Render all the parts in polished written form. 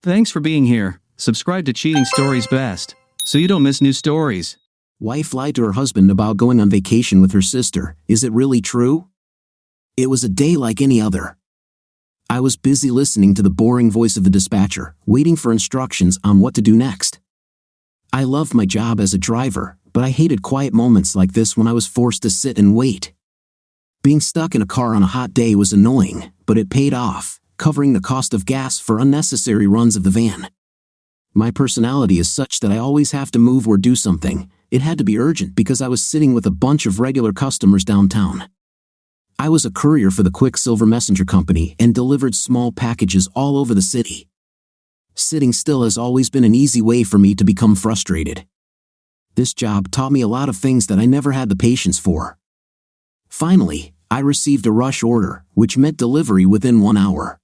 Thanks for being here. Subscribe to Cheating Stories Best, so you don't miss new stories. Wife lied to her husband about going on vacation with her sister. Is it really true? It was a day like any other. I was busy listening to the boring voice of the dispatcher, waiting for instructions on what to do next. I loved my job as a driver, but I hated quiet moments like this when I was forced to sit and wait. Being stuck in a car on a hot day was annoying, but it paid off, covering the cost of gas for unnecessary runs of the van. My personality is such that I always have to move or do something. It had to be urgent because I was sitting with a bunch of regular customers downtown. I was a courier for the Quicksilver Messenger Company and delivered small packages all over the city. Sitting still has always been an easy way for me to become frustrated. This job taught me a lot of things that I never had the patience for. Finally, I received a rush order, which meant delivery within 1 hour.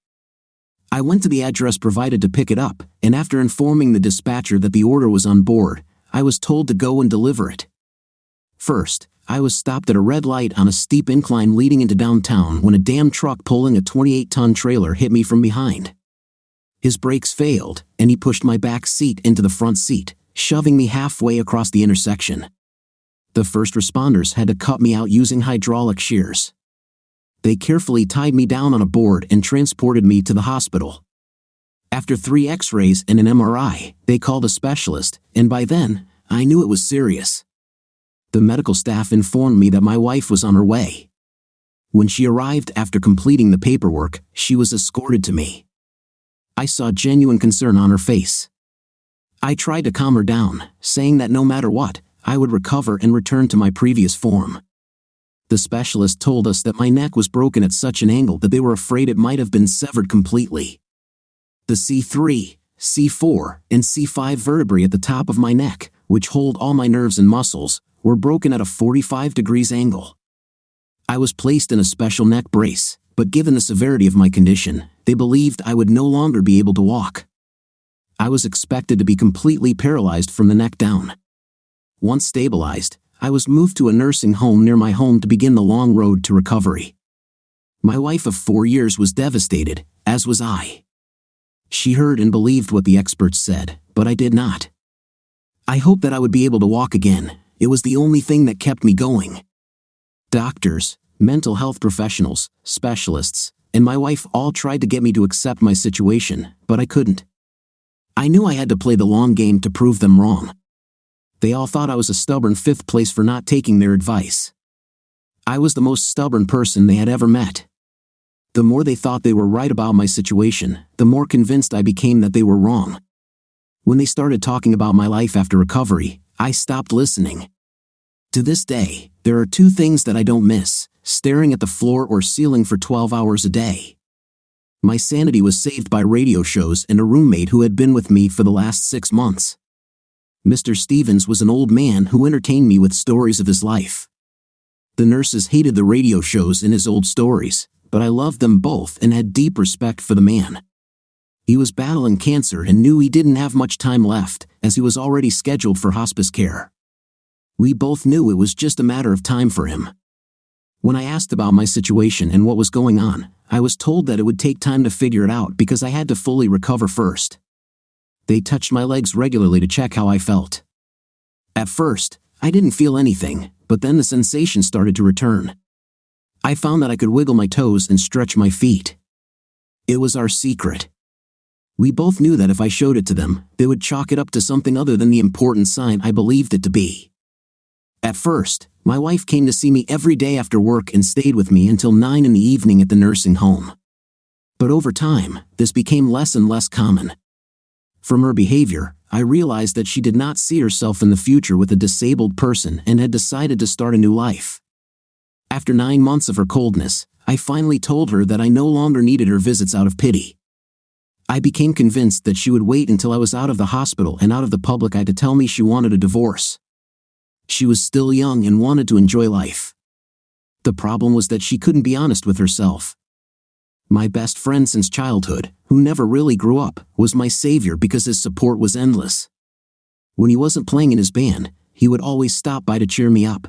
I went to the address provided to pick it up, and after informing the dispatcher that the order was on board, I was told to go and deliver it. First, I was stopped at a red light on a steep incline leading into downtown when a damn truck pulling a 28-ton trailer hit me from behind. His brakes failed, and he pushed my back seat into the front seat, shoving me halfway across the intersection. The first responders had to cut me out using hydraulic shears. They carefully tied me down on a board and transported me to the hospital. After 3 X-rays and an MRI, they called a specialist, and by then, I knew it was serious. The medical staff informed me that my wife was on her way. When she arrived after completing the paperwork, she was escorted to me. I saw genuine concern on her face. I tried to calm her down, saying that no matter what, I would recover and return to my previous form. The specialist told us that my neck was broken at such an angle that they were afraid it might have been severed completely. The C3, C4, and C5 vertebrae at the top of my neck, which hold all my nerves and muscles, were broken at a 45 degrees angle. I was placed in a special neck brace, but given the severity of my condition, they believed I would no longer be able to walk. I was expected to be completely paralyzed from the neck down. Once stabilized, I was moved to a nursing home near my home to begin the long road to recovery. My wife of 4 years was devastated, as was I. She heard and believed what the experts said, but I did not. I hoped that I would be able to walk again. It was the only thing that kept me going. Doctors, mental health professionals, specialists, and my wife all tried to get me to accept my situation, but I couldn't. I knew I had to play the long game to prove them wrong. They all thought I was a stubborn fifth place for not taking their advice. I was the most stubborn person they had ever met. The more they thought they were right about my situation, the more convinced I became that they were wrong. When they started talking about my life after recovery, I stopped listening. To this day, there are 2 things that I don't miss: staring at the floor or ceiling for 12 hours a day. My sanity was saved by radio shows and a roommate who had been with me for the last 6 months. Mr. Stevens was an old man who entertained me with stories of his life. The nurses hated the radio shows and his old stories, but I loved them both and had deep respect for the man. He was battling cancer and knew he didn't have much time left, as he was already scheduled for hospice care. We both knew it was just a matter of time for him. When I asked about my situation and what was going on, I was told that it would take time to figure it out because I had to fully recover first. They touched my legs regularly to check how I felt. At first, I didn't feel anything, but then the sensation started to return. I found that I could wiggle my toes and stretch my feet. It was our secret. We both knew that if I showed it to them, they would chalk it up to something other than the important sign I believed it to be. At first, my wife came to see me every day after work and stayed with me until 9 in the evening at the nursing home. But over time, this became less and less common. From her behavior, I realized that she did not see herself in the future with a disabled person and had decided to start a new life. After 9 months of her coldness, I finally told her that I no longer needed her visits out of pity. I became convinced that she would wait until I was out of the hospital and out of the public eye to tell me she wanted a divorce. She was still young and wanted to enjoy life. The problem was that she couldn't be honest with herself. My best friend since childhood, who never really grew up, was my savior because his support was endless. When he wasn't playing in his band, he would always stop by to cheer me up.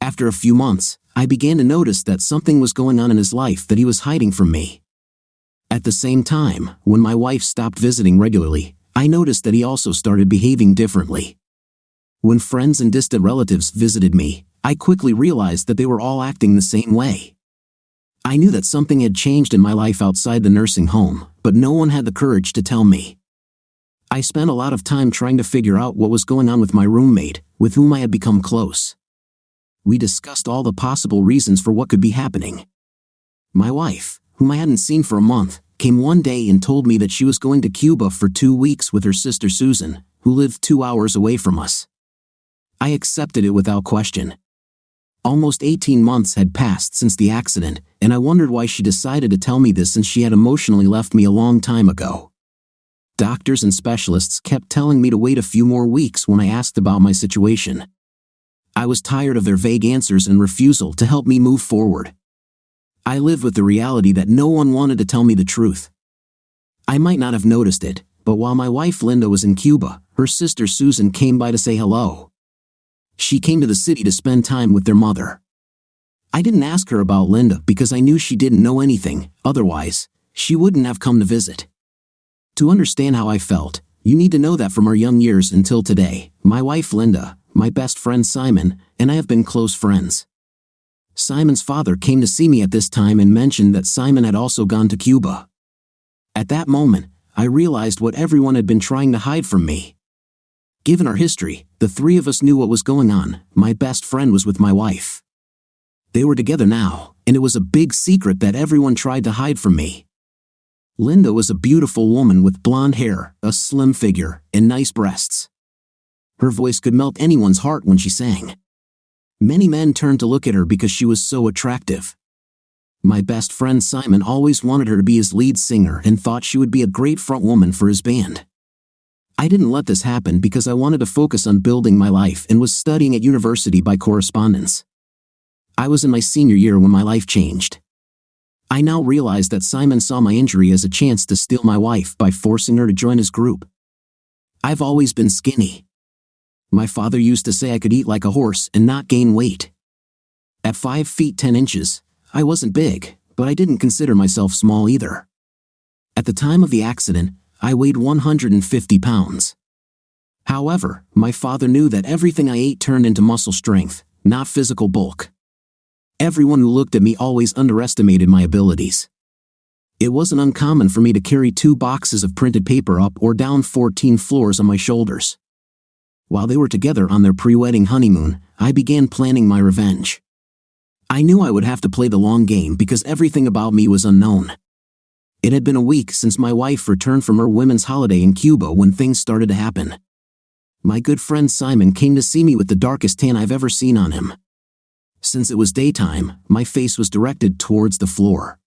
After a few months, I began to notice that something was going on in his life that he was hiding from me. At the same time, when my wife stopped visiting regularly, I noticed that he also started behaving differently. When friends and distant relatives visited me, I quickly realized that they were all acting the same way. I knew that something had changed in my life outside the nursing home, but no one had the courage to tell me. I spent a lot of time trying to figure out what was going on with my roommate, with whom I had become close. We discussed all the possible reasons for what could be happening. My wife, whom I hadn't seen for a month, came one day and told me that she was going to Cuba for 2 weeks with her sister Susan, who lived 2 hours away from us. I accepted it without question. Almost 18 months had passed since the accident, and I wondered why she decided to tell me this since she had emotionally left me a long time ago. Doctors and specialists kept telling me to wait a few more weeks when I asked about my situation. I was tired of their vague answers and refusal to help me move forward. I lived with the reality that no one wanted to tell me the truth. I might not have noticed it, but while my wife Linda was in Cuba, her sister Susan came by to say hello. She came to the city to spend time with their mother. I didn't ask her about Linda because I knew she didn't know anything, otherwise, she wouldn't have come to visit. To understand how I felt, you need to know that from our young years until today, my wife Linda, my best friend Simon, and I have been close friends. Simon's father came to see me at this time and mentioned that Simon had also gone to Cuba. At that moment, I realized what everyone had been trying to hide from me. Given our history, the three of us knew what was going on. My best friend was with my wife. They were together now, and it was a big secret that everyone tried to hide from me. Linda was a beautiful woman with blonde hair, a slim figure, and nice breasts. Her voice could melt anyone's heart when she sang. Many men turned to look at her because she was so attractive. My best friend Simon always wanted her to be his lead singer and thought she would be a great frontwoman for his band. I didn't let this happen because I wanted to focus on building my life and was studying at university by correspondence. I was in my senior year when my life changed. I now realized that Simon saw my injury as a chance to steal my wife by forcing her to join his group. I've always been skinny. My father used to say I could eat like a horse and not gain weight. At 5 feet 10 inches, I wasn't big, but I didn't consider myself small either. At the time of the accident, I weighed 150 pounds. However, my father knew that everything I ate turned into muscle strength, not physical bulk. Everyone who looked at me always underestimated my abilities. It wasn't uncommon for me to carry 2 boxes of printed paper up or down 14 floors on my shoulders. While they were together on their pre-wedding honeymoon, I began planning my revenge. I knew I would have to play the long game because everything about me was unknown. It had been a week since my wife returned from her women's holiday in Cuba when things started to happen. My good friend Simon came to see me with the darkest tan I've ever seen on him. Since it was daytime, my face was directed towards the floor.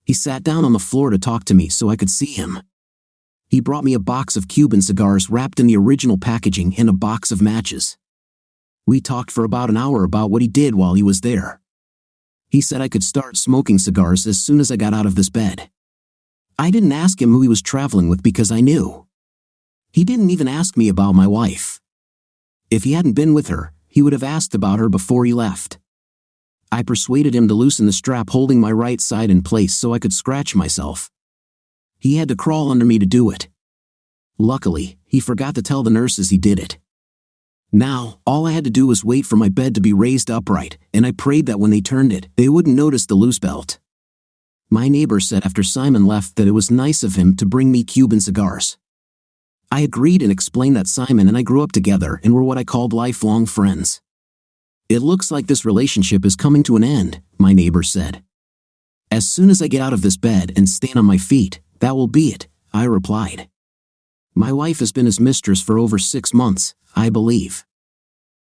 He sat down on the floor to talk to me so I could see him. He brought me a box of Cuban cigars wrapped in the original packaging and a box of matches. We talked for about an hour about what he did while he was there. He said I could start smoking cigars as soon as I got out of this bed. I didn't ask him who he was traveling with because I knew. He didn't even ask me about my wife. If he hadn't been with her, he would have asked about her before he left. I persuaded him to loosen the strap holding my right side in place so I could scratch myself. He had to crawl under me to do it. Luckily, he forgot to tell the nurses he did it. Now, all I had to do was wait for my bed to be raised upright, and I prayed that when they turned it, they wouldn't notice the loose belt. My neighbor said after Simon left that it was nice of him to bring me Cuban cigars. I agreed and explained that Simon and I grew up together and were what I called lifelong friends. It looks like this relationship is coming to an end, my neighbor said. As soon as I get out of this bed and stand on my feet, that will be it, I replied. My wife has been his mistress for over 6 months, I believe.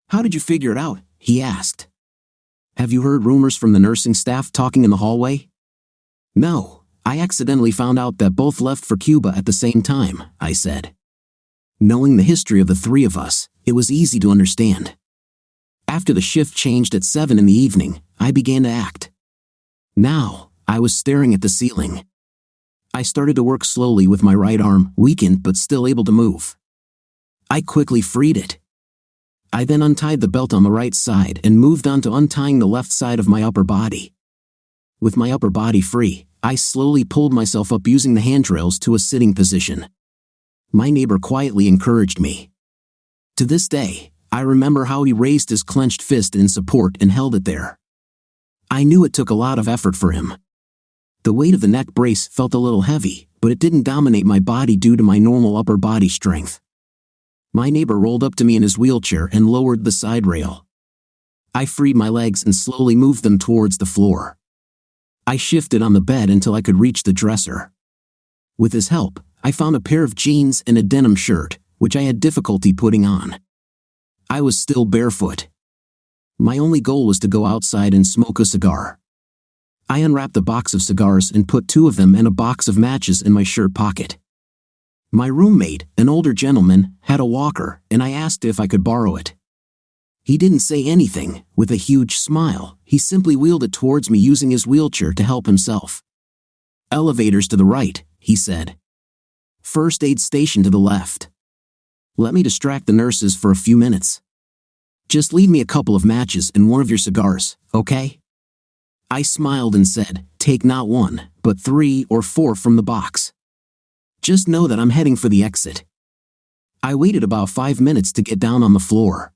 How did you figure it out? He asked. Have you heard rumors from the nursing staff talking in the hallway? No, I accidentally found out that both left for Cuba at the same time, I said. Knowing the history of the three of us, it was easy to understand. After the shift changed at 7 in the evening, I began to act. Now, I was staring at the ceiling. I started to work slowly with my right arm, weakened but still able to move. I quickly freed it. I then untied the belt on the right side and moved on to untying the left side of my upper body. With my upper body free, I slowly pulled myself up using the handrails to a sitting position. My neighbor quietly encouraged me. To this day, I remember how he raised his clenched fist in support and held it there. I knew it took a lot of effort for him. The weight of the neck brace felt a little heavy, but it didn't dominate my body due to my normal upper body strength. My neighbor rolled up to me in his wheelchair and lowered the side rail. I freed my legs and slowly moved them towards the floor. I shifted on the bed until I could reach the dresser. With his help, I found a pair of jeans and a denim shirt, which I had difficulty putting on. I was still barefoot. My only goal was to go outside and smoke a cigar. I unwrapped a box of cigars and put 2 of them and a box of matches in my shirt pocket. My roommate, an older gentleman, had a walker, and I asked if I could borrow it. He didn't say anything. With a huge smile, he simply wheeled it towards me using his wheelchair to help himself. "Elevators to the right," he said. "First aid station to the left. Let me distract the nurses for a few minutes. Just leave me a couple of matches and 1 of your cigars, okay?" I smiled and said, "Take not 1, but 3 or 4 from the box. Just know that I'm heading for the exit." I waited about 5 minutes to get down on the floor.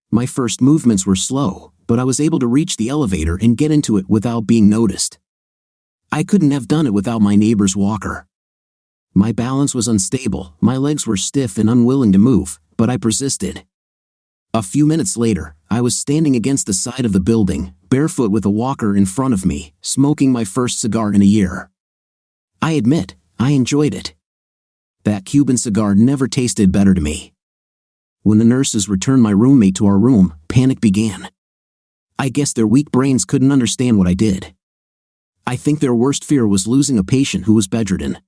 My first movements were slow, but I was able to reach the elevator and get into it without being noticed. I couldn't have done it without my neighbor's walker. My balance was unstable, my legs were stiff and unwilling to move, but I persisted. A few minutes later, I was standing against the side of the building, barefoot with a walker in front of me, smoking my first cigar in a year. I admit, I enjoyed it. That Cuban cigar never tasted better to me. When the nurses returned my roommate to our room, panic began. I guess their weak brains couldn't understand what I did. I think their worst fear was losing a patient who was bedridden.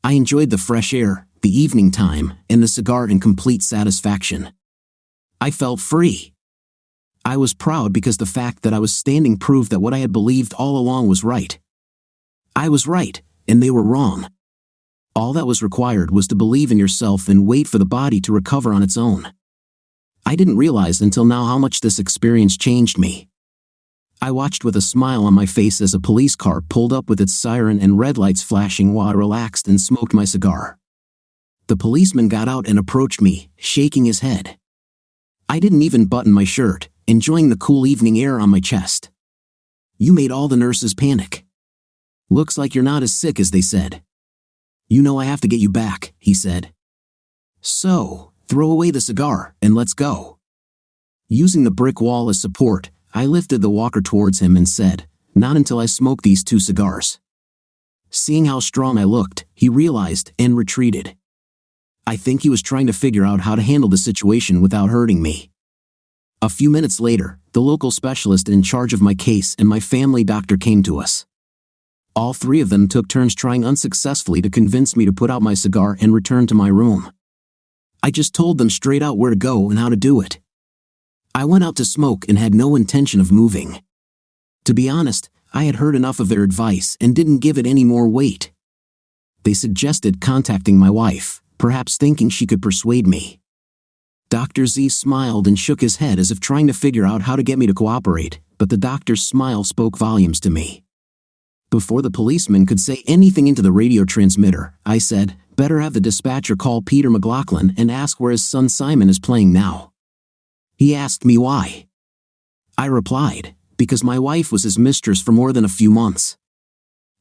I enjoyed the fresh air, the evening time, and the cigar in complete satisfaction. I felt free. I was proud because the fact that I was standing proved that what I had believed all along was right. I was right, and they were wrong. All that was required was to believe in yourself and wait for the body to recover on its own. I didn't realize until now how much this experience changed me. I watched with a smile on my face as a police car pulled up with its siren and red lights flashing while I relaxed and smoked my cigar. The policeman got out and approached me, shaking his head. I didn't even button my shirt, enjoying the cool evening air on my chest. "You made all the nurses panic. Looks like you're not as sick as they said. You know I have to get you back," he said. "So, throw away the cigar, and let's go." Using the brick wall as support, I lifted the walker towards him and said, "Not until I smoke these 2 cigars." Seeing how strong I looked, he realized and retreated. I think he was trying to figure out how to handle the situation without hurting me. A few minutes later, the local specialist in charge of my case and my family doctor came to us. All 3 of them took turns trying unsuccessfully to convince me to put out my cigar and return to my room. I just told them straight out where to go and how to do it. I went out to smoke and had no intention of moving. To be honest, I had heard enough of their advice and didn't give it any more weight. They suggested contacting my wife, perhaps thinking she could persuade me. Dr. Z smiled and shook his head as if trying to figure out how to get me to cooperate, but the doctor's smile spoke volumes to me. Before the policeman could say anything into the radio transmitter, I said, "Better have the dispatcher call Peter McLaughlin and ask where his son Simon is playing now." He asked me why. I replied, "Because my wife was his mistress for more than a few months.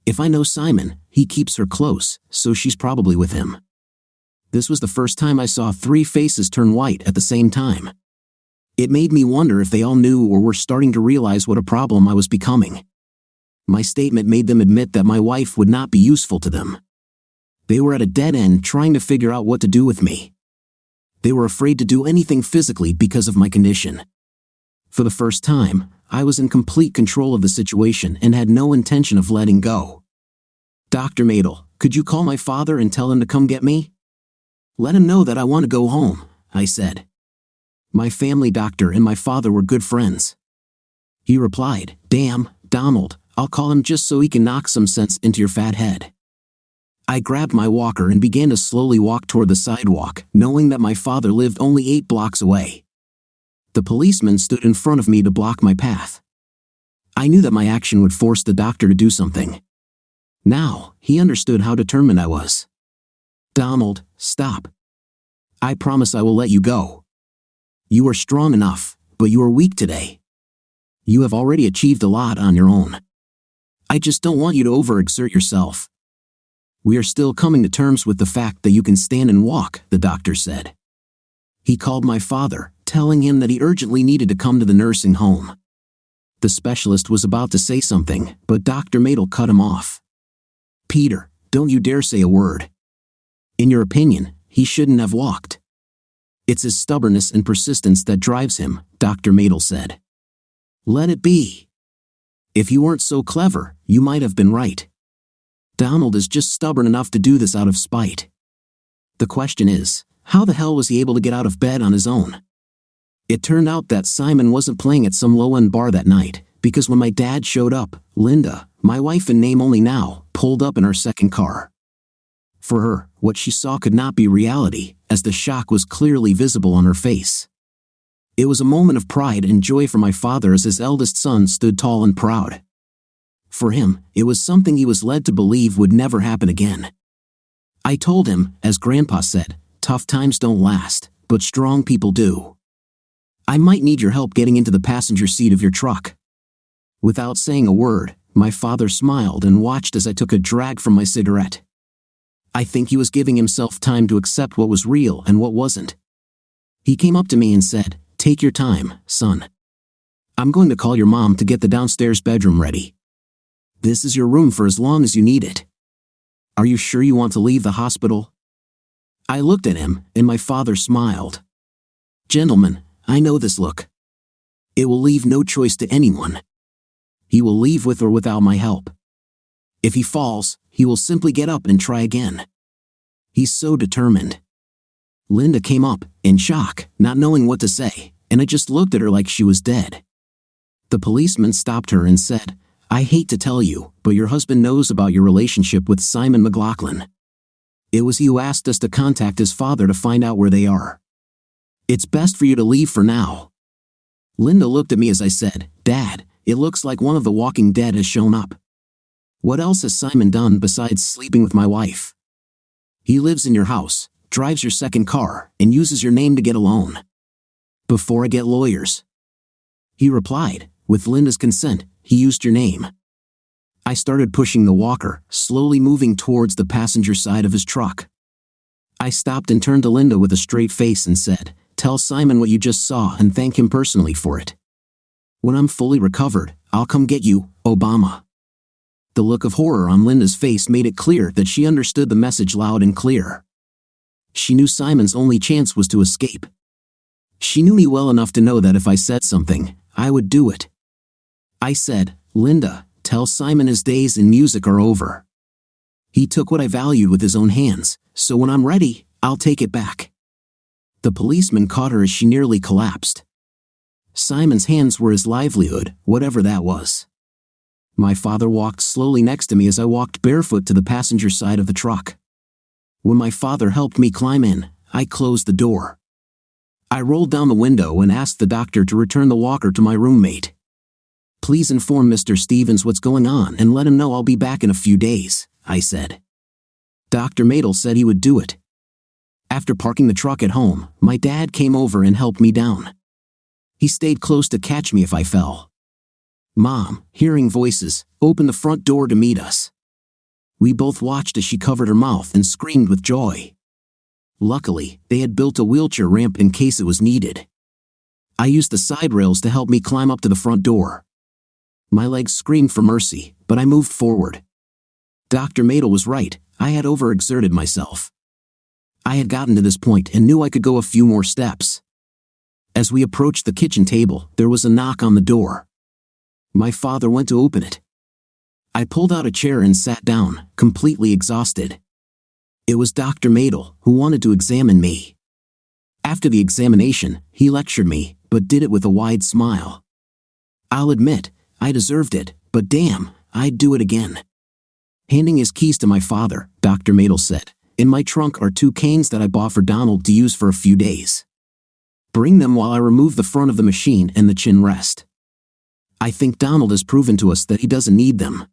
If I know Simon, he keeps her close, so she's probably with him." This was the first time I saw 3 faces turn white at the same time. It made me wonder if they all knew or were starting to realize what a problem I was becoming. My statement made them admit that my wife would not be useful to them. They were at a dead end trying to figure out what to do with me. They were afraid to do anything physically because of my condition. For the first time, I was in complete control of the situation and had no intention of letting go. "Dr. Madel, could you call my father and tell him to come get me? Let him know that I want to go home," I said. My family doctor and my father were good friends. He replied, "Damn, Donald, I'll call him just so he can knock some sense into your fat head." I grabbed my walker and began to slowly walk toward the sidewalk, knowing that my father lived only 8 blocks away. The policeman stood in front of me to block my path. I knew that my action would force the doctor to do something. Now, he understood how determined I was. "Donald, stop. I promise I will let you go. You are strong enough, but you are weak today. You have already achieved a lot on your own. I just don't want you to overexert yourself. We are still coming to terms with the fact that you can stand and walk," the doctor said. He called my father, telling him that he urgently needed to come to the nursing home. The specialist was about to say something, but Dr. Madel cut him off. "Peter, don't you dare say a word. In your opinion, he shouldn't have walked. It's his stubbornness and persistence that drives him," Dr. Madel said. "Let it be. If you weren't so clever, you might have been right. Donald is just stubborn enough to do this out of spite. The question is, how the hell was he able to get out of bed on his own?" It turned out that Simon wasn't playing at some low-end bar that night, because when my dad showed up, Linda, my wife in name only now, pulled up in our second car. For her, what she saw could not be reality, as the shock was clearly visible on her face. It was a moment of pride and joy for my father as his eldest son stood tall and proud. For him, it was something he was led to believe would never happen again. I told him, as Grandpa said, tough times don't last, but strong people do. I might need your help getting into the passenger seat of your truck. Without saying a word, my father smiled and watched as I took a drag from my cigarette. I think he was giving himself time to accept what was real and what wasn't. He came up to me and said, "Take your time, son. I'm going to call your mom to get the downstairs bedroom ready. This is your room for as long as you need it. Are you sure you want to leave the hospital?" I looked at him, and my father smiled. "Gentlemen, I know this look. It will leave no choice to anyone. He will leave with or without my help. If he falls, he will simply get up and try again. He's so determined." Linda came up, in shock, not knowing what to say, and I just looked at her like she was dead. The policeman stopped her and said, "I hate to tell you, but your husband knows about your relationship with Simon McLaughlin. It was he who asked us to contact his father to find out where they are. It's best for you to leave for now." Linda looked at me as I said, "Dad, it looks like one of the Walking Dead has shown up. What else has Simon done besides sleeping with my wife? He lives in your house, drives your second car, and uses your name to get a loan. Before I get lawyers." He replied, "With Linda's consent, he used your name." I started pushing the walker, slowly moving towards the passenger side of his truck. I stopped and turned to Linda with a straight face and said, "Tell Simon what you just saw and thank him personally for it. When I'm fully recovered, I'll come get you, Obama." The look of horror on Linda's face made it clear that she understood the message loud and clear. She knew Simon's only chance was to escape. She knew me well enough to know that if I said something, I would do it. I said, "Linda, tell Simon his days in music are over. He took what I valued with his own hands, so when I'm ready, I'll take it back." The policeman caught her as she nearly collapsed. Simon's hands were his livelihood, whatever that was. My father walked slowly next to me as I walked barefoot to the passenger side of the truck. When my father helped me climb in, I closed the door. I rolled down the window and asked the doctor to return the walker to my roommate. "Please inform Mr. Stevens what's going on and let him know I'll be back in a few days," I said. Dr. Madel said he would do it. After parking the truck at home, my dad came over and helped me down. He stayed close to catch me if I fell. Mom, hearing voices, opened the front door to meet us. We both watched as she covered her mouth and screamed with joy. Luckily, they had built a wheelchair ramp in case it was needed. I used the side rails to help me climb up to the front door. My legs screamed for mercy, but I moved forward. Dr. Madel was right, I had overexerted myself. I had gotten to this point and knew I could go a few more steps. As we approached the kitchen table, there was a knock on the door. My father went to open it. I pulled out a chair and sat down, completely exhausted. It was Dr. Madel, who wanted to examine me. After the examination, he lectured me, but did it with a wide smile. I'll admit, I deserved it, but damn, I'd do it again. Handing his keys to my father, Dr. Madel said, "In my trunk are 2 canes that I bought for Donald to use for a few days. Bring them while I remove the front of the machine and the chin rest. I think Donald has proven to us that he doesn't need them.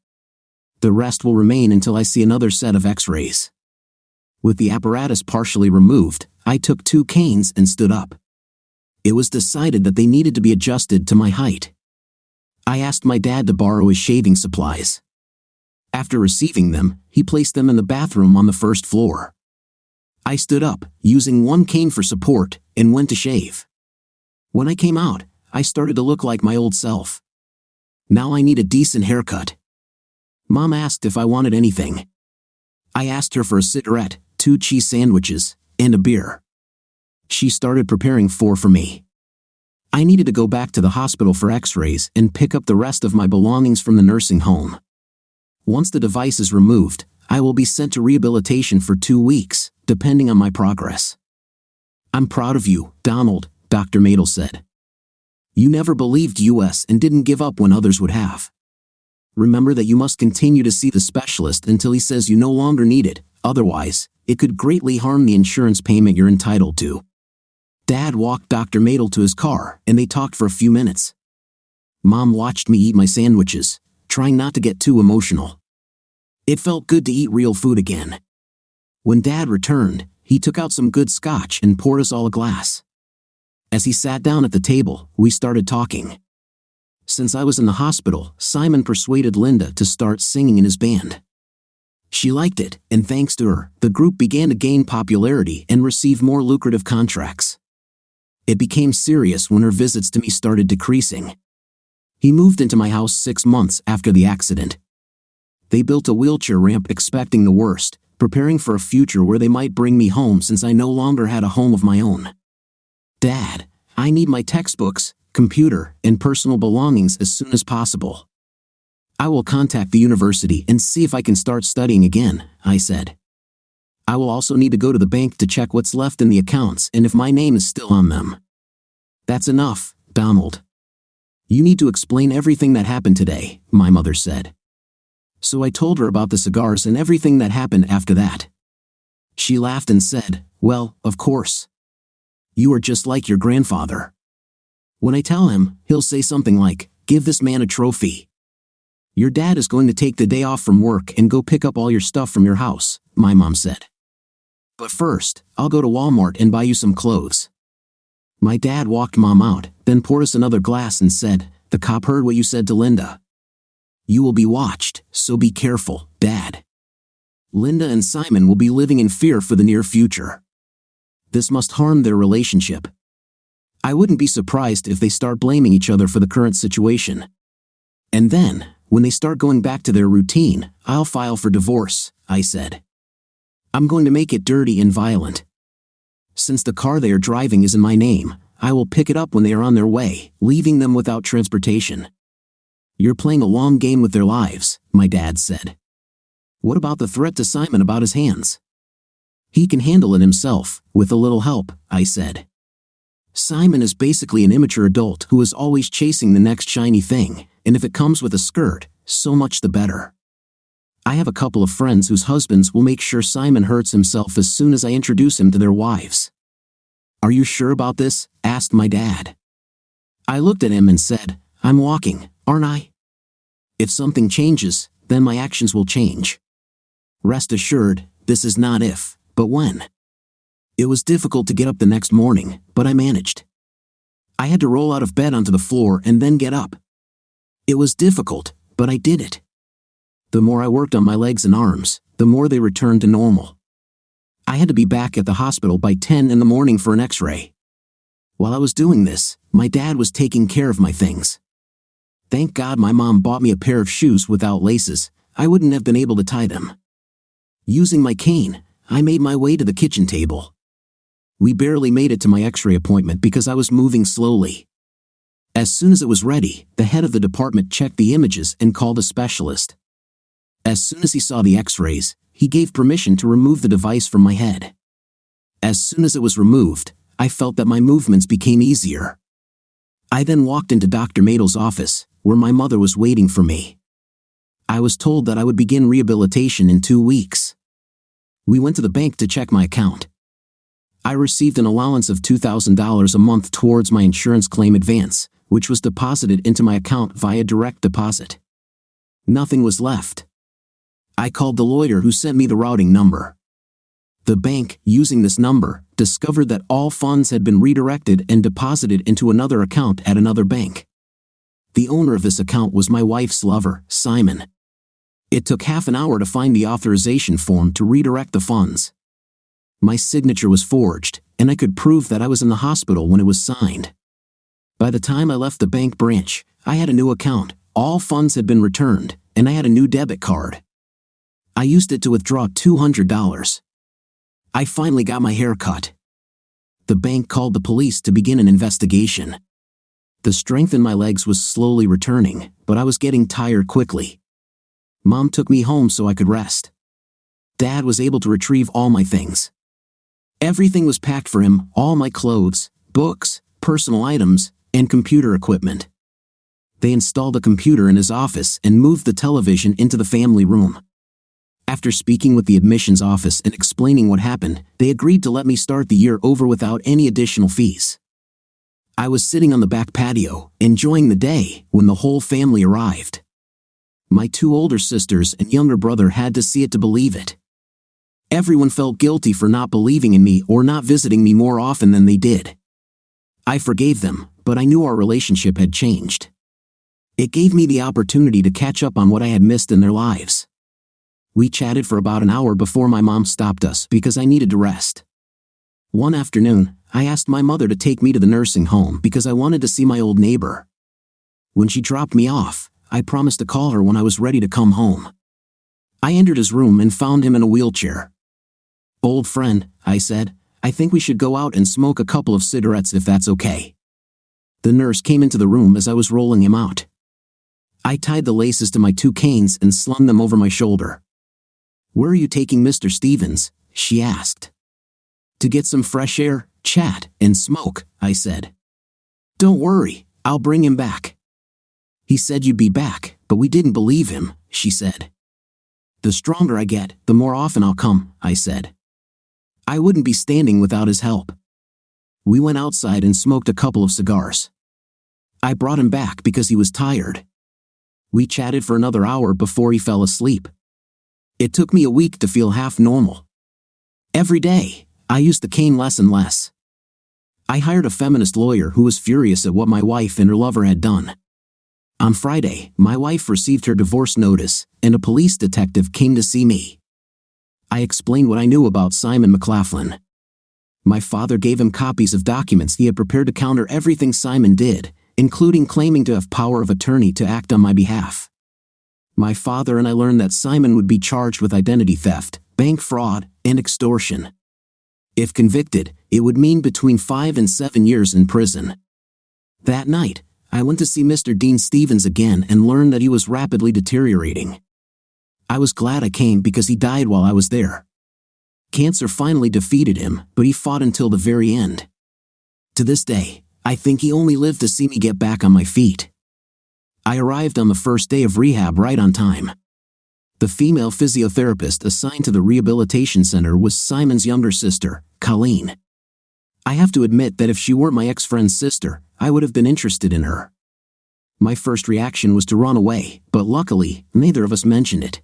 The rest will remain until I see another set of x-rays. With the apparatus partially removed, I took 2 canes and stood up. It was decided that they needed to be adjusted to my height. I asked my dad to borrow his shaving supplies. After receiving them, he placed them in the bathroom on the first floor. I stood up, using 1 cane for support, and went to shave. When I came out, I started to look like my old self. Now I need a decent haircut. Mom asked if I wanted anything. I asked her for a cigarette, 2 cheese sandwiches, and a beer. She started preparing 4 for me. I needed to go back to the hospital for x-rays and pick up the rest of my belongings from the nursing home. Once the device is removed, I will be sent to rehabilitation for 2 weeks, depending on my progress. I'm proud of you, Donald, Dr. Madel said. You never believed us and didn't give up when others would have. Remember that you must continue to see the specialist until he says you no longer need it, otherwise, it could greatly harm the insurance payment you're entitled to. Dad walked Dr. Madel to his car, and they talked for a few minutes. Mom watched me eat my sandwiches, trying not to get too emotional. It felt good to eat real food again. When Dad returned, he took out some good scotch and poured us all a glass. As he sat down at the table, we started talking. Since I was in the hospital, Simon persuaded Linda to start singing in his band. She liked it, and thanks to her, the group began to gain popularity and receive more lucrative contracts. It became serious when her visits to me started decreasing. He moved into my house 6 months after the accident. They built a wheelchair ramp expecting the worst, preparing for a future where they might bring me home since I no longer had a home of my own. Dad, I need my textbooks, computer, and personal belongings as soon as possible. I will contact the university and see if I can start studying again, I said. I will also need to go to the bank to check what's left in the accounts and if my name is still on them. That's enough, Donald. You need to explain everything that happened today, my mother said. So I told her about the cigars and everything that happened after that. She laughed and said, well, of course. You are just like your grandfather. When I tell him, he'll say something like, give this man a trophy. Your dad is going to take the day off from work and go pick up all your stuff from your house, my mom said. But first, I'll go to Walmart and buy you some clothes. My dad walked Mom out, then poured us another glass and said, the cop heard what you said to Linda. You will be watched, so be careful, Dad. Linda and Simon will be living in fear for the near future. This must harm their relationship. I wouldn't be surprised if they start blaming each other for the current situation. And then, when they start going back to their routine, I'll file for divorce, I said. I'm going to make it dirty and violent. Since the car they are driving is in my name, I will pick it up when they are on their way, leaving them without transportation. You're playing a long game with their lives, my dad said. What about the threat to Simon about his hands? He can handle it himself, with a little help, I said. Simon is basically an immature adult who is always chasing the next shiny thing, and if it comes with a skirt, so much the better. I have a couple of friends whose husbands will make sure Simon hurts himself as soon as I introduce him to their wives. Are you sure about this? Asked my dad. I looked at him and said, I'm walking, aren't I? If something changes, then my actions will change. Rest assured, this is not if, but when. It was difficult to get up the next morning, but I managed. I had to roll out of bed onto the floor and then get up. It was difficult, but I did it. The more I worked on my legs and arms, the more they returned to normal. I had to be back at the hospital by 10 in the morning for an x-ray. While I was doing this, my dad was taking care of my things. Thank God my mom bought me a pair of shoes without laces. I wouldn't have been able to tie them. Using my cane, I made my way to the kitchen table. We barely made it to my x-ray appointment because I was moving slowly. As soon as it was ready, the head of the department checked the images and called a specialist. As soon as he saw the x-rays, he gave permission to remove the device from my head. As soon as it was removed, I felt that my movements became easier. I then walked into Dr. Madel's office, where my mother was waiting for me. I was told that I would begin rehabilitation in 2 weeks. We went to the bank to check my account. I received an allowance of $2,000 a month towards my insurance claim advance, which was deposited into my account via direct deposit. Nothing was left. I called the lawyer who sent me the routing number. The bank, using this number, discovered that all funds had been redirected and deposited into another account at another bank. The owner of this account was my wife's lover, Simon. It took half an hour to find the authorization form to redirect the funds. My signature was forged, and I could prove that I was in the hospital when it was signed. By the time I left the bank branch, I had a new account, all funds had been returned, and I had a new debit card. I used it to withdraw $200. I finally got my hair cut. The bank called the police to begin an investigation. The strength in my legs was slowly returning, but I was getting tired quickly. Mom took me home so I could rest. Dad was able to retrieve all my things. Everything was packed for him, all my clothes, books, personal items, and computer equipment. They installed a computer in his office and moved the television into the family room. After speaking with the admissions office and explaining what happened, they agreed to let me start the year over without any additional fees. I was sitting on the back patio, enjoying the day, when the whole family arrived. My 2 older sisters and younger brother had to see it to believe it. Everyone felt guilty for not believing in me or not visiting me more often than they did. I forgave them, but I knew our relationship had changed. It gave me the opportunity to catch up on what I had missed in their lives. We chatted for about an hour before my mom stopped us because I needed to rest. One afternoon, I asked my mother to take me to the nursing home because I wanted to see my old neighbor. When she dropped me off, I promised to call her when I was ready to come home. I entered his room and found him in a wheelchair. "Old friend," I said, "I think we should go out and smoke a couple of cigarettes if that's okay." The nurse came into the room as I was rolling him out. I tied the laces to my 2 canes and slung them over my shoulder. "Where are you taking Mr. Stevens?" she asked. "To get some fresh air, chat, and smoke," I said. "Don't worry, I'll bring him back." "He said you'd be back, but we didn't believe him," she said. "The stronger I get, the more often I'll come," I said. I wouldn't be standing without his help. We went outside and smoked a couple of cigars. I brought him back because he was tired. We chatted for another hour before he fell asleep. It took me a week to feel half normal. Every day, I used the cane less and less. I hired a feminist lawyer who was furious at what my wife and her lover had done. On Friday, my wife received her divorce notice, and a police detective came to see me. I explained what I knew about Simon McLaughlin. My father gave him copies of documents he had prepared to counter everything Simon did, including claiming to have power of attorney to act on my behalf. My father and I learned that Simon would be charged with identity theft, bank fraud, and extortion. If convicted, it would mean between 5 and 7 years in prison. That night, I went to see Mr. Dean Stevens again and learned that he was rapidly deteriorating. I was glad I came because he died while I was there. Cancer finally defeated him, but he fought until the very end. To this day, I think he only lived to see me get back on my feet. I arrived on the first day of rehab right on time. The female physiotherapist assigned to the rehabilitation center was Simon's younger sister, Colleen. I have to admit that if she weren't my ex-friend's sister, I would have been interested in her. My first reaction was to run away, but luckily, neither of us mentioned it.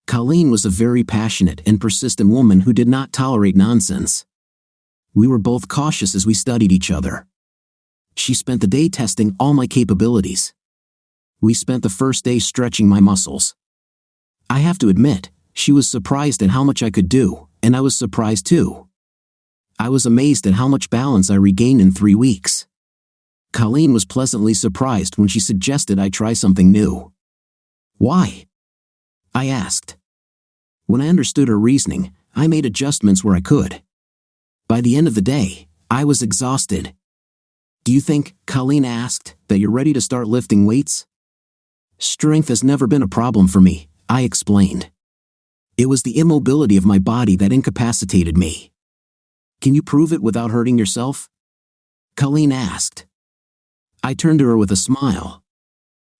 Colleen was a very passionate and persistent woman who did not tolerate nonsense. We were both cautious as we studied each other. She spent the day testing all my capabilities. We spent the first day stretching my muscles. I have to admit, she was surprised at how much I could do, and I was surprised too. I was amazed at how much balance I regained in 3 weeks. Colleen was pleasantly surprised when she suggested I try something new. "Why?" I asked. When I understood her reasoning, I made adjustments where I could. By the end of the day, I was exhausted. "Do you think," Colleen asked, "that you're ready to start lifting weights?" "Strength has never been a problem for me," I explained. "It was the immobility of my body that incapacitated me." "Can you prove it without hurting yourself?" Colleen asked. I turned to her with a smile.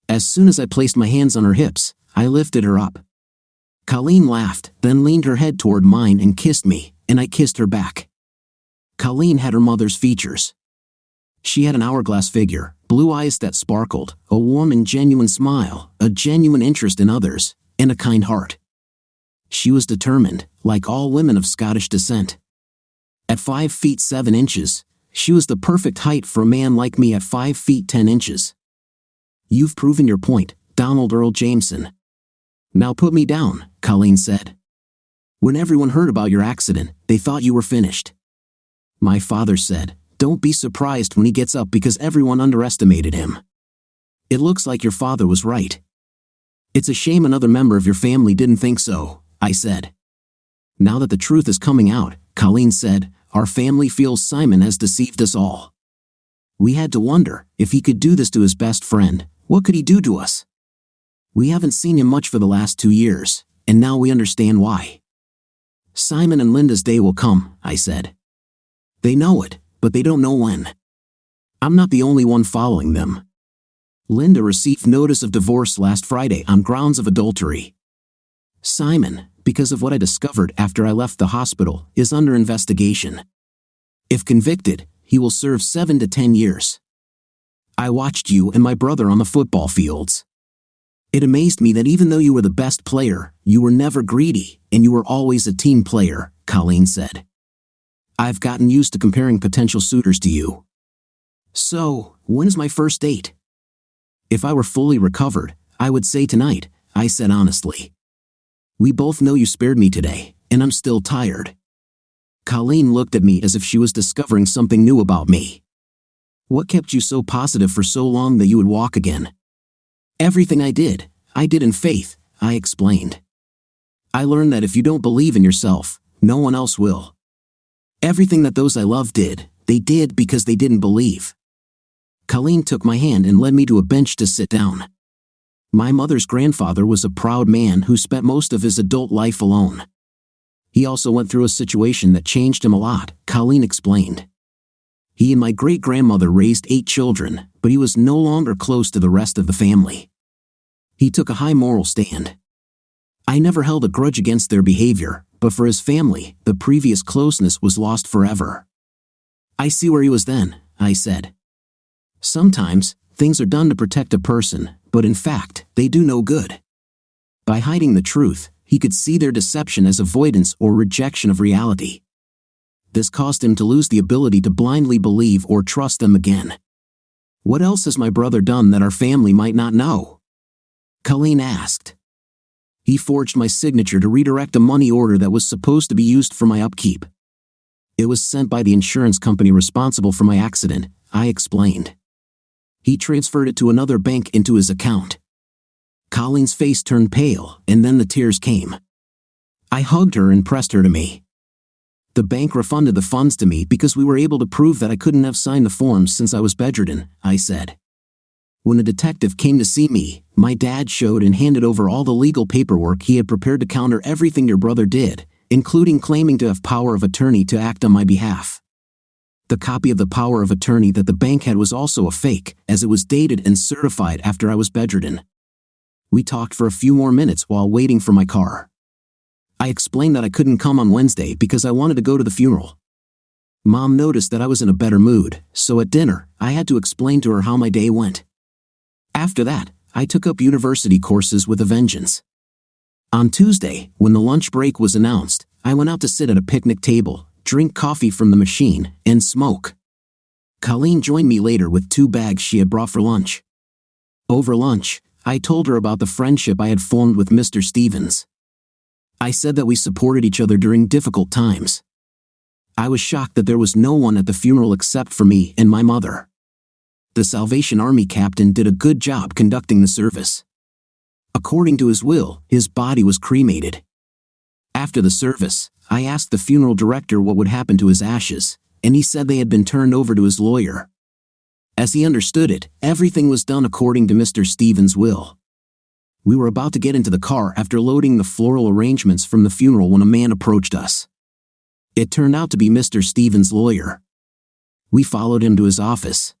As soon as I placed my hands on her hips, I lifted her up. Colleen laughed, then leaned her head toward mine and kissed me, and I kissed her back. Colleen had her mother's features. She had an hourglass figure, blue eyes that sparkled, a warm and genuine smile, a genuine interest in others, and a kind heart. She was determined, like all women of Scottish descent. At 5 feet 7 inches, she was the perfect height for a man like me at 5 feet 10 inches. "You've proven your point, Donald Earl Jameson." "Now put me down," Colleen said. "When everyone heard about your accident, they thought you were finished." My father said, "Don't be surprised when he gets up because everyone underestimated him." "It looks like your father was right." "It's a shame another member of your family didn't think so," I said. "Now that the truth is coming out," Colleen said, "our family feels Simon has deceived us all. We had to wonder, if he could do this to his best friend, what could he do to us? We haven't seen him much for the last 2 years, and now we understand why." "Simon and Linda's day will come," I said. "They know it, but they don't know when. I'm not the only one following them. Linda received notice of divorce last Friday on grounds of adultery. Simon, because of what I discovered after I left the hospital, is under investigation. If convicted, he will serve 7 to 10 years. I watched you and my brother on the football fields. It amazed me that even though you were the best player, you were never greedy, and you were always a team player," Colleen said. "I've gotten used to comparing potential suitors to you. So, when is my first date?" "If I were fully recovered, I would say tonight," I said honestly. "We both know you spared me today, and I'm still tired." Colleen looked at me as if she was discovering something new about me. "What kept you so positive for so long that you would walk again?" "Everything I did in faith," I explained. "I learned that if you don't believe in yourself, no one else will. Everything that those I love did, they did because they didn't believe." Colleen took my hand and led me to a bench to sit down. My mother's grandfather was a proud man who spent most of his adult life alone. He also went through a situation that changed him a lot, Colleen explained. He and my great-grandmother raised 8 children, but he was no longer close to the rest of the family. He took a high moral stand. I never held a grudge against their behavior, but for his family, the previous closeness was lost forever. "I see where he was then," I said. "Sometimes, things are done to protect a person, but in fact, they do no good." By hiding the truth, he could see their deception as avoidance or rejection of reality. This caused him to lose the ability to blindly believe or trust them again. "What else has my brother done that our family might not know?" Colleen asked. "He forged my signature to redirect a money order that was supposed to be used for my upkeep. It was sent by the insurance company responsible for my accident," I explained. "He transferred it to another bank into his account." Colleen's face turned pale, and then the tears came. I hugged her and pressed her to me. "The bank refunded the funds to me because we were able to prove that I couldn't have signed the forms since I was bedridden," I said. "When the detective came to see me, my dad showed and handed over all the legal paperwork he had prepared to counter everything your brother did, including claiming to have power of attorney to act on my behalf. The copy of the power of attorney that the bank had was also a fake, as it was dated and certified after I was bedridden." We talked for a few more minutes while waiting for my car. I explained that I couldn't come on Wednesday because I wanted to go to the funeral. Mom noticed that I was in a better mood, so at dinner, I had to explain to her how my day went. After that, I took up university courses with a vengeance. On Tuesday, when the lunch break was announced, I went out to sit at a picnic table, drink coffee from the machine, and smoke. Colleen joined me later with 2 bags she had brought for lunch. Over lunch, I told her about the friendship I had formed with Mr. Stevens. I said that we supported each other during difficult times. I was shocked that there was no one at the funeral except for me and my mother. The Salvation Army captain did a good job conducting the service. According to his will, his body was cremated. After the service, I asked the funeral director what would happen to his ashes, and he said they had been turned over to his lawyer. As he understood it, everything was done according to Mr. Stevens' will. We were about to get into the car after loading the floral arrangements from the funeral when a man approached us. It turned out to be Mr. Stevens' lawyer. We followed him to his office.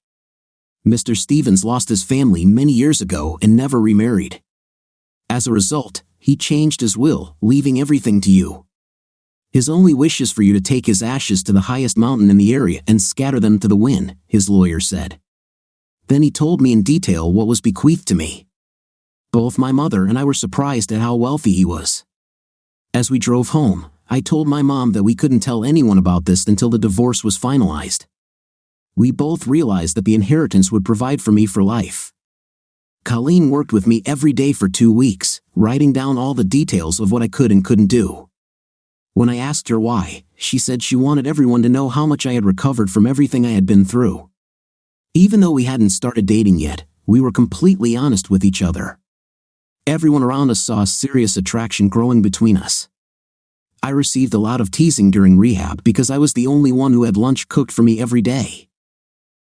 Mr. Stevens lost his family many years ago and never remarried. As a result, he changed his will, leaving everything to you. His only wish is for you to take his ashes to the highest mountain in the area and scatter them to the wind, his lawyer said. Then he told me in detail what was bequeathed to me. Both my mother and I were surprised at how wealthy he was. As we drove home, I told my mom that we couldn't tell anyone about this until the divorce was finalized. We both realized that the inheritance would provide for me for life. Colleen worked with me every day for 2 weeks, writing down all the details of what I could and couldn't do. When I asked her why, she said she wanted everyone to know how much I had recovered from everything I had been through. Even though we hadn't started dating yet, we were completely honest with each other. Everyone around us saw a serious attraction growing between us. I received a lot of teasing during rehab because I was the only one who had lunch cooked for me every day.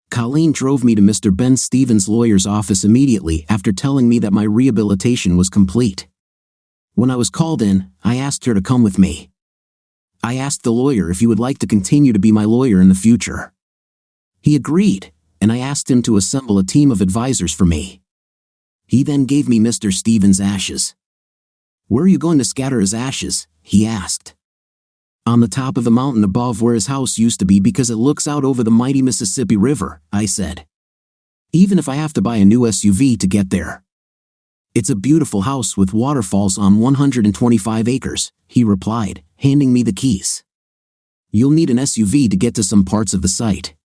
Colleen drove me to Mr. Ben Stevens' lawyer's office immediately after telling me that my rehabilitation was complete. When I was called in, I asked her to come with me. I asked the lawyer if he would like to continue to be my lawyer in the future. He agreed, and I asked him to assemble a team of advisors for me. He then gave me Mr. Stevens' ashes. "Where are you going to scatter his ashes?" he asked. "On the top of the mountain above where his house used to be because it looks out over the mighty Mississippi River," I said. "Even if I have to buy a new SUV to get there." "It's a beautiful house with waterfalls on 125 acres, he replied, handing me the keys. "You'll need an SUV to get to some parts of the site.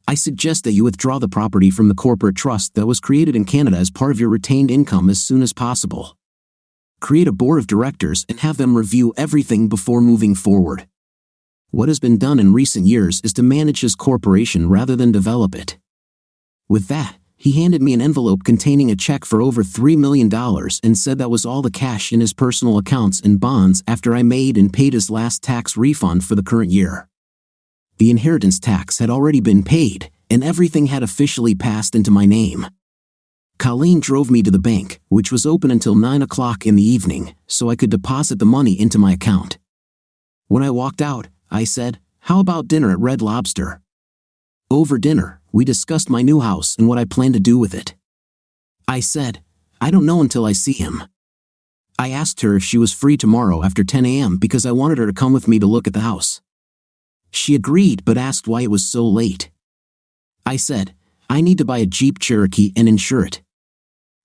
I suggest that you withdraw the property from the corporate trust that was created in Canada as part of your retained income as soon as possible. Create a board of directors and have them review everything before moving forward. What has been done in recent years is to manage his corporation rather than develop it." With that, he handed me an envelope containing a check for over $3 million and said that was all the cash in his personal accounts and bonds after I made and paid his last tax refund for the current year. The inheritance tax had already been paid, and everything had officially passed into my name. Colleen drove me to the bank, which was open until 9 o'clock in the evening, so I could deposit the money into my account. When I walked out, I said, "How about dinner at Red Lobster?" Over dinner, we discussed my new house and what I plan to do with it. I said, "I don't know until I see him." I asked her if she was free tomorrow after 10 a.m. because I wanted her to come with me to look at the house. She agreed but asked why it was so late. I said, "I need to buy a Jeep Cherokee and insure it."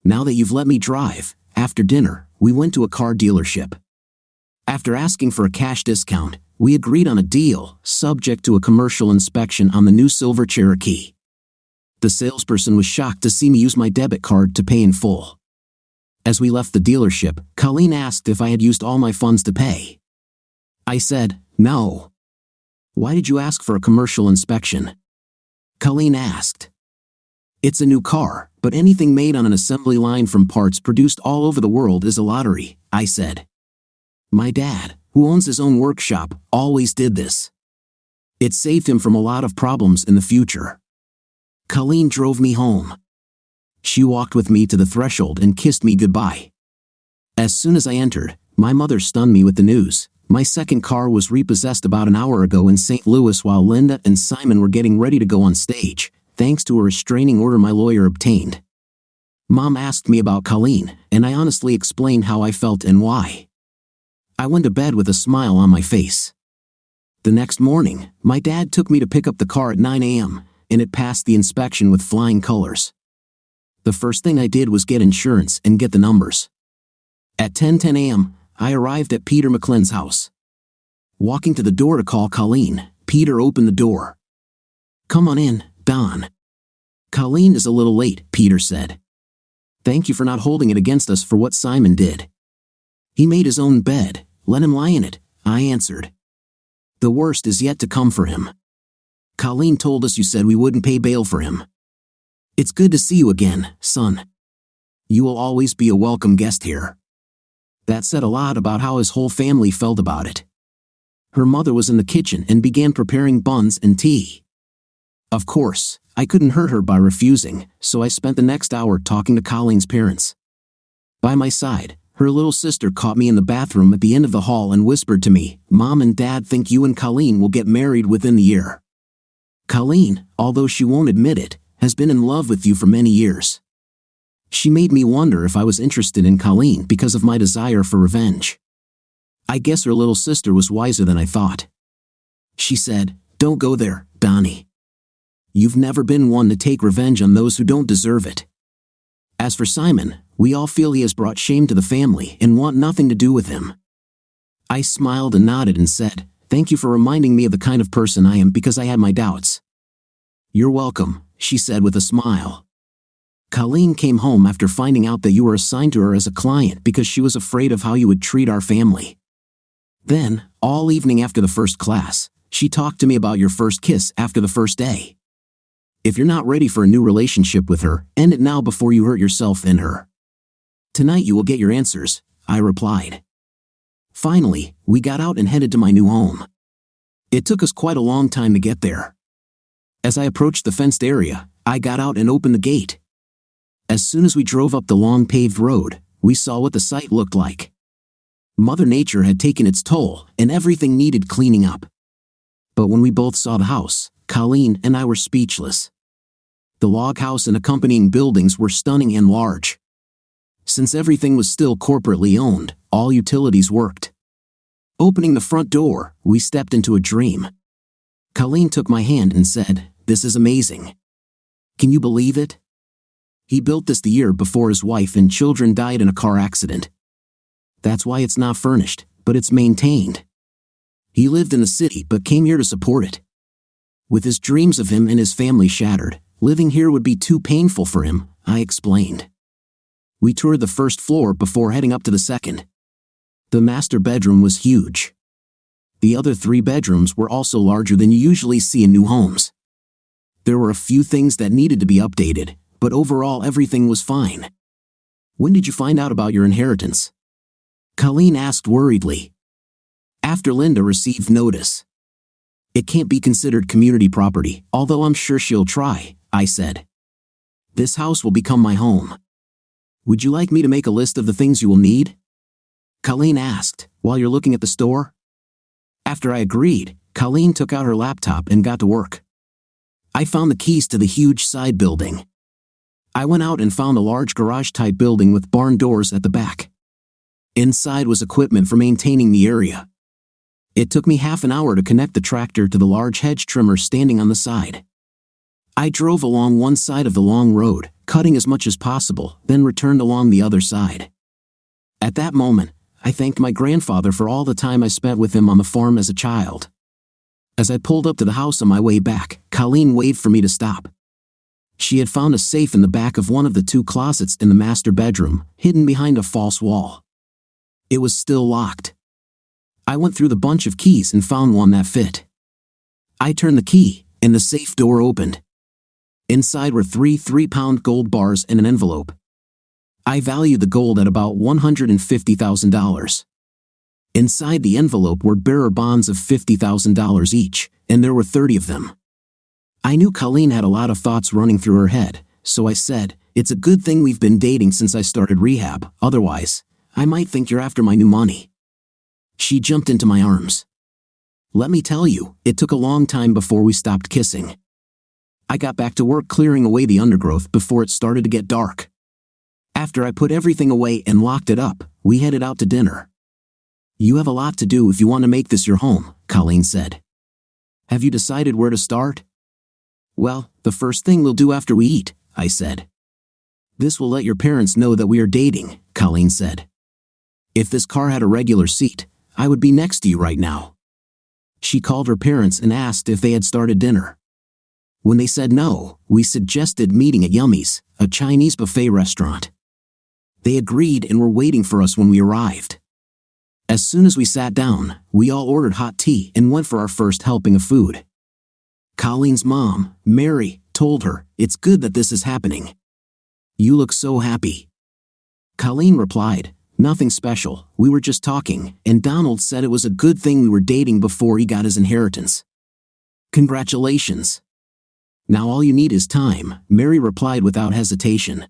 "Now that you've let me drive," after dinner, we went to a car dealership. After asking for a cash discount, we agreed on a deal, subject to a commercial inspection on the new silver Cherokee. The salesperson was shocked to see me use my debit card to pay in full. As we left the dealership, Colleen asked if I had used all my funds to pay. I said, "No." "Why did you ask for a commercial inspection?" Colleen asked. "It's a new car, but anything made on an assembly line from parts produced all over the world is a lottery," I said. "My dad, who owns his own workshop, always did this. It saved him from a lot of problems in the future." Colleen drove me home. She walked with me to the threshold and kissed me goodbye. As soon as I entered, my mother stunned me with the news. My second car was repossessed about an hour ago in St. Louis while Linda and Simon were getting ready to go on stage, thanks to a restraining order my lawyer obtained. Mom asked me about Colleen, and I honestly explained how I felt and why. I went to bed with a smile on my face. The next morning, my dad took me to pick up the car at 9 a.m., and it passed the inspection with flying colors. The first thing I did was get insurance and get the numbers. At 10:10 a.m., I arrived at Peter McLean's house. Walking to the door to call Colleen, Peter opened the door. "Come on in, Don." "Colleen is a little late," Peter said. "Thank you for not holding it against us for what Simon did." "He made his own bed, let him lie in it," I answered. "The worst is yet to come for him. Colleen told us you said we wouldn't pay bail for him. It's good to see you again, son. You will always be a welcome guest here." That said a lot about how his whole family felt about it. Her mother was in the kitchen and began preparing buns and tea. Of course, I couldn't hurt her by refusing, so I spent the next hour talking to Colleen's parents. By my side, her little sister caught me in the bathroom at the end of the hall and whispered to me, "Mom and Dad think you and Colleen will get married within the year. Colleen, although she won't admit it, has been in love with you for many years." She made me wonder if I was interested in Colleen because of my desire for revenge. I guess her little sister was wiser than I thought. She said, "Don't go there, Donnie. You've never been one to take revenge on those who don't deserve it. As for Simon, we all feel he has brought shame to the family and want nothing to do with him. I smiled and nodded and said, "Thank you for reminding me of the kind of person I am because I had my doubts." "You're welcome," she said with a smile. "Colleen came home after finding out that you were assigned to her as a client because she was afraid of how you would treat our family. Then, all evening after the first class, she talked to me about your first kiss after the first day. If you're not ready for a new relationship with her, end it now before you hurt yourself and her." "Tonight you will get your answers," I replied. Finally, we got out and headed to my new home. It took us quite a long time to get there. As I approached the fenced area, I got out and opened the gate. As soon as we drove up the long paved road, we saw what the site looked like. Mother Nature had taken its toll, and everything needed cleaning up. But when we both saw the house, Colleen and I were speechless. The log house and accompanying buildings were stunning and large. Since everything was still corporately owned, all utilities worked. Opening the front door, we stepped into a dream. Colleen took my hand and said, "This is amazing. Can you believe it? He built this the year before his wife and children died in a car accident. That's why it's not furnished, but it's maintained. He lived in the city but came here to support it. With his dreams of him and his family shattered, living here would be too painful for him," I explained. We toured the first floor before heading up to the second. The master bedroom was huge. The other 3 bedrooms were also larger than you usually see in new homes. There were a few things that needed to be updated, but overall everything was fine. "When did you find out about your inheritance?" Colleen asked worriedly. "After Linda received notice. It can't be considered community property, although I'm sure she'll try," I said. "This house will become my home. Would you like me to make a list of the things you will need?" Colleen asked, "While you're looking at the store?" After I agreed, Colleen took out her laptop and got to work. I found the keys to the huge side building. I went out and found a large garage-type building with barn doors at the back. Inside was equipment for maintaining the area. It took me half an hour to connect the tractor to the large hedge trimmer standing on the side. I drove along one side of the long road, cutting as much as possible, then returned along the other side. At that moment, I thanked my grandfather for all the time I spent with him on the farm as a child. As I pulled up to the house on my way back, Colleen waved for me to stop. She had found a safe in the back of one of the 2 closets in the master bedroom, hidden behind a false wall. It was still locked. I went through the bunch of keys and found one that fit. I turned the key, and the safe door opened. Inside were 3 3-pound gold bars and an envelope. I valued the gold at about $150,000. Inside the envelope were bearer bonds of $50,000 each, and there were 30 of them. I knew Colleen had a lot of thoughts running through her head, so I said, "It's a good thing we've been dating since I started rehab, otherwise, I might think you're after my new money." She jumped into my arms. Let me tell you, it took a long time before we stopped kissing. I got back to work clearing away the undergrowth before it started to get dark. After I put everything away and locked it up, we headed out to dinner. "You have a lot to do if you want to make this your home," Colleen said. "Have you decided where to start?" "Well, the first thing we'll do after we eat," I said. "This will let your parents know that we are dating," Colleen said. "If this car had a regular seat, I would be next to you right now." She called her parents and asked if they had started dinner. When they said no, we suggested meeting at Yummy's, a Chinese buffet restaurant. They agreed and were waiting for us when we arrived. As soon as we sat down, we all ordered hot tea and went for our first helping of food. Colleen's mom, Mary, told her, "It's good that this is happening. You look so happy." Colleen replied, "Nothing special, we were just talking, and Donald said it was a good thing we were dating before he got his inheritance." "Congratulations. Now all you need is time," Mary replied without hesitation.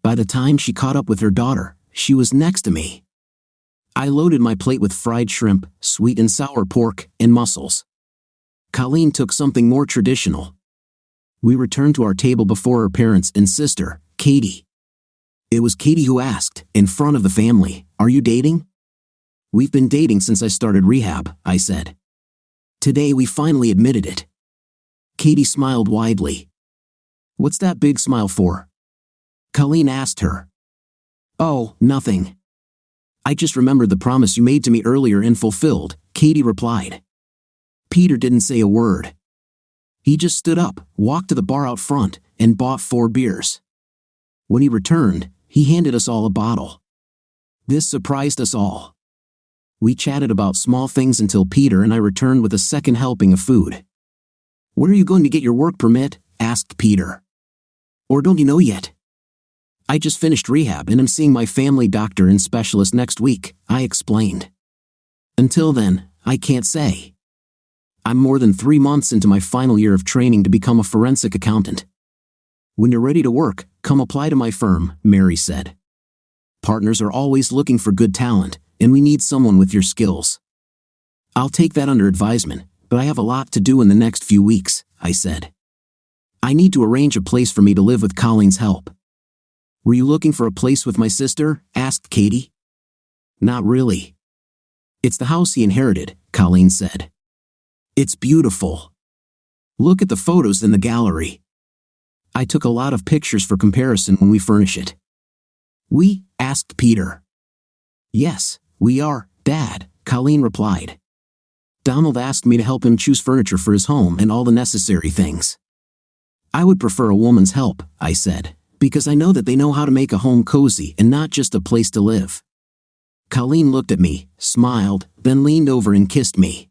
By the time she caught up with her daughter, she was next to me. I loaded my plate with fried shrimp, sweet and sour pork, and mussels. Colleen took something more traditional. We returned to our table before her parents and sister, Katie. It was Katie who asked, in front of the family, "Are you dating?" "We've been dating since I started rehab," I said. Today we finally admitted it. Katie smiled widely. "What's that big smile for?" Colleen asked her. "Oh, nothing. I just remembered the promise you made to me earlier and fulfilled, Katie replied. Peter didn't say a word. He just stood up, walked to the bar out front, and bought 4 beers. When he returned, he handed us all a bottle. This surprised us all. We chatted about small things until Peter and I returned with a second helping of food. "Where are you going to get your work permit?" asked Peter. "Or don't you know yet?" "I just finished rehab and am seeing my family doctor and specialist next week," I explained. "Until then, I can't say. I'm more than 3 months into my final year of training to become a forensic accountant." "When you're ready to work, come apply to my firm," Mary said. "Partners are always looking for good talent, and we need someone with your skills." "I'll take that under advisement, but I have a lot to do in the next few weeks," I said. "I need to arrange a place for me to live with Colleen's help." "Were you looking for a place with my sister?" asked Katie. "Not really. It's the house he inherited," Colleen said. "It's beautiful. Look at the photos in the gallery. I took a lot of pictures for comparison when we furnish it." "We?" asked Peter. "Yes, we are, Dad," Colleen replied. "Donald asked me to help him choose furniture for his home and all the necessary things." "I would prefer a woman's help," I said, "because I know that they know how to make a home cozy and not just a place to live." Colleen looked at me, smiled, then leaned over and kissed me.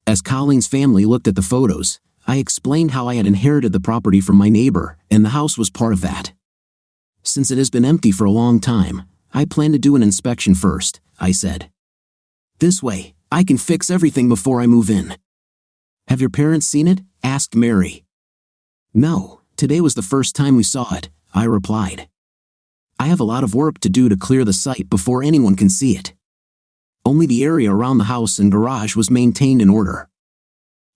As Colleen's family looked at the photos, I explained how I had inherited the property from my neighbor, and the house was part of that. "Since it has been empty for a long time, I plan to do an inspection first," I said. "This way, I can fix everything before I move in." "Have your parents seen it?" asked Mary. "No, today was the first time we saw it," I replied. "I have a lot of work to do to clear the site before anyone can see it. Only the area around the house and garage was maintained in order."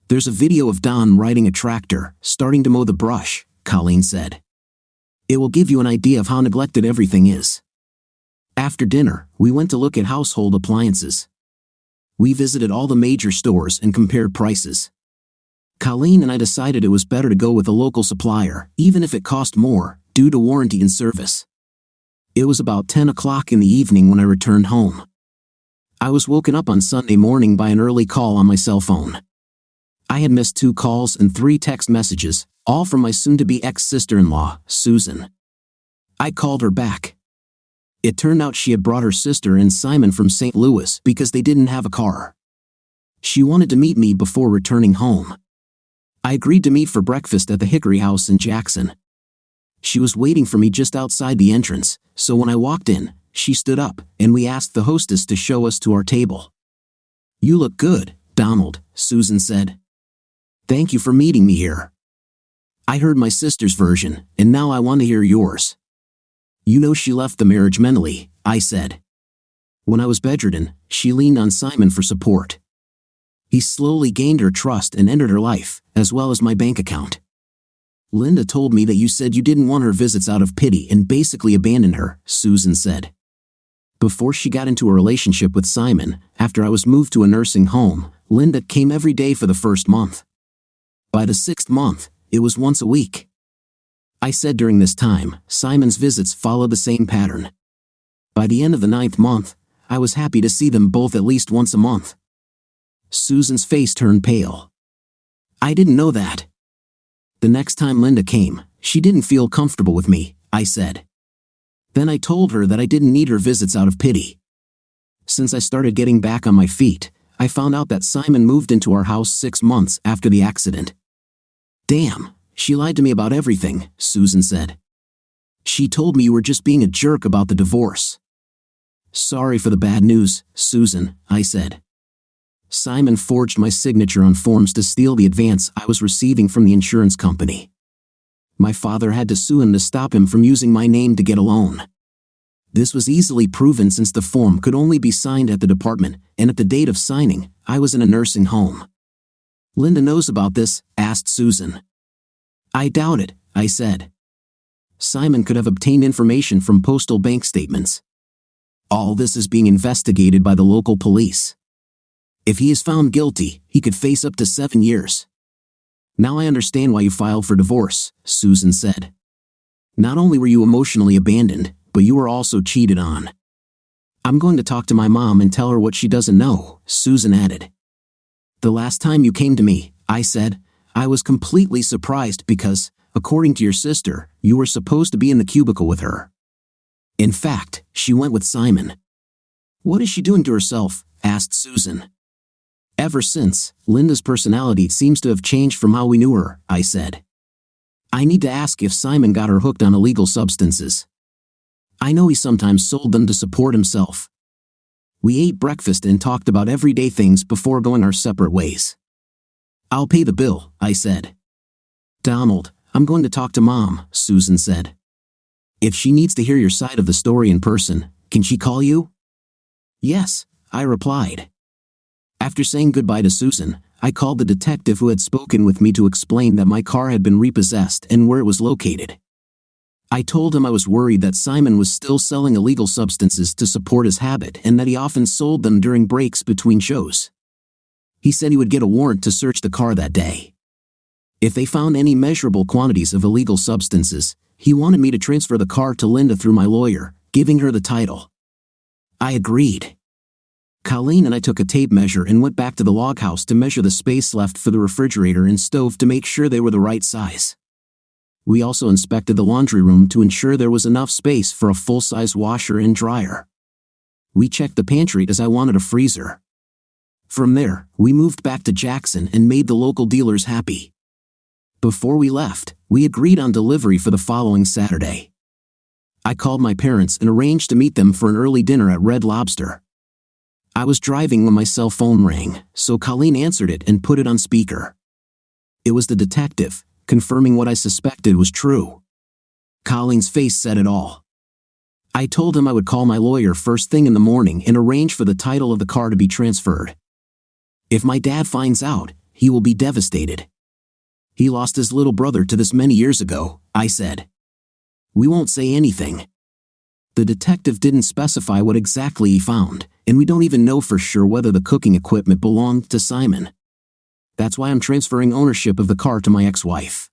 "There's a video of Don riding a tractor, starting to mow the brush," Colleen said. "It will give you an idea of how neglected everything is." After dinner, we went to look at household appliances. We visited all the major stores and compared prices. Colleen and I decided it was better to go with a local supplier, even if it cost more, due to warranty and service. It was about 10 o'clock in the evening when I returned home. I was woken up on Sunday morning by an early call on my cell phone. I had missed 2 calls and 3 text messages, all from my soon-to-be ex-sister-in-law, Susan. I called her back. It turned out she had brought her sister and Simon from St. Louis because they didn't have a car. She wanted to meet me before returning home. I agreed to meet for breakfast at the Hickory House in Jackson. She was waiting for me just outside the entrance, so when I walked in, she stood up, and we asked the hostess to show us to our table. "You look good, Donald," Susan said. "Thank you for meeting me here. I heard my sister's version, and now I want to hear yours." "You know she left the marriage mentally," I said. "When I was bedridden, she leaned on Simon for support. He slowly gained her trust and entered her life, as well as my bank account. Linda told me that you said you didn't want her visits out of pity and basically abandoned her," Susan said. "Before she got into a relationship with Simon, after I was moved to a nursing home, Linda came every day for the first month. By the 6th month, it was once a week. I said during this time, Simon's visits followed the same pattern. By the end of the 9th month, I was happy to see them both at least once a month." Susan's face turned pale. "I didn't know that." "The next time Linda came, she didn't feel comfortable with me," I said. Then I told her that I didn't need her visits out of pity. Since I started getting back on my feet, I found out that Simon moved into our house 6 months after the accident. "Damn, she lied to me about everything," Susan said. "She told me you were just being a jerk about the divorce." "Sorry for the bad news, Susan," I said. "Simon forged my signature on forms to steal the advance I was receiving from the insurance company. My father had to sue him to stop him from using my name to get a loan. This was easily proven since the form could only be signed at the department, and at the date of signing, I was in a nursing home." "Linda knows about this?" asked Susan. "I doubt it," I said. "Simon could have obtained information from postal bank statements. All this is being investigated by the local police. If he is found guilty, he could face up to 7 years. Now I understand why you filed for divorce," Susan said. "Not only were you emotionally abandoned, but you were also cheated on. I'm going to talk to my mom and tell her what she doesn't know, Susan added. The last time you came to me, I said, I was completely surprised because, according to your sister, you were supposed to be in the cubicle with her. In fact, she went with Simon. What is she doing to herself? Asked Susan. Ever since, Linda's personality seems to have changed from how we knew her, I said. I need to ask if Simon got her hooked on illegal substances. I know he sometimes sold them to support himself. We ate breakfast and talked about everyday things before going our separate ways. I'll pay the bill, I said. Donald, I'm going to talk to Mom, Susan said. If she needs to hear your side of the story in person, can she call you? Yes, I replied. After saying goodbye to Susan, I called the detective who had spoken with me to explain that my car had been repossessed and where it was located. I told him I was worried that Simon was still selling illegal substances to support his habit and that he often sold them during breaks between shows. He said he would get a warrant to search the car that day. If they found any measurable quantities of illegal substances, he wanted me to transfer the car to Linda through my lawyer, giving her the title. I agreed. Colleen and I took a tape measure and went back to the log house to measure the space left for the refrigerator and stove to make sure they were the right size. We also inspected the laundry room to ensure there was enough space for a full-size washer and dryer. We checked the pantry as I wanted a freezer. From there, we moved back to Jackson and made the local dealers happy. Before we left, we agreed on delivery for the following Saturday. I called my parents and arranged to meet them for an early dinner at Red Lobster. I was driving when my cell phone rang, so Colleen answered it and put it on speaker. It was the detective, confirming what I suspected was true. Colleen's face said it all. I told him I would call my lawyer first thing in the morning and arrange for the title of the car to be transferred. If my dad finds out, he will be devastated. He lost his little brother to this many years ago, I said. We won't say anything. The detective didn't specify what exactly he found, and we don't even know for sure whether the cooking equipment belonged to Simon. That's why I'm transferring ownership of the car to my ex-wife.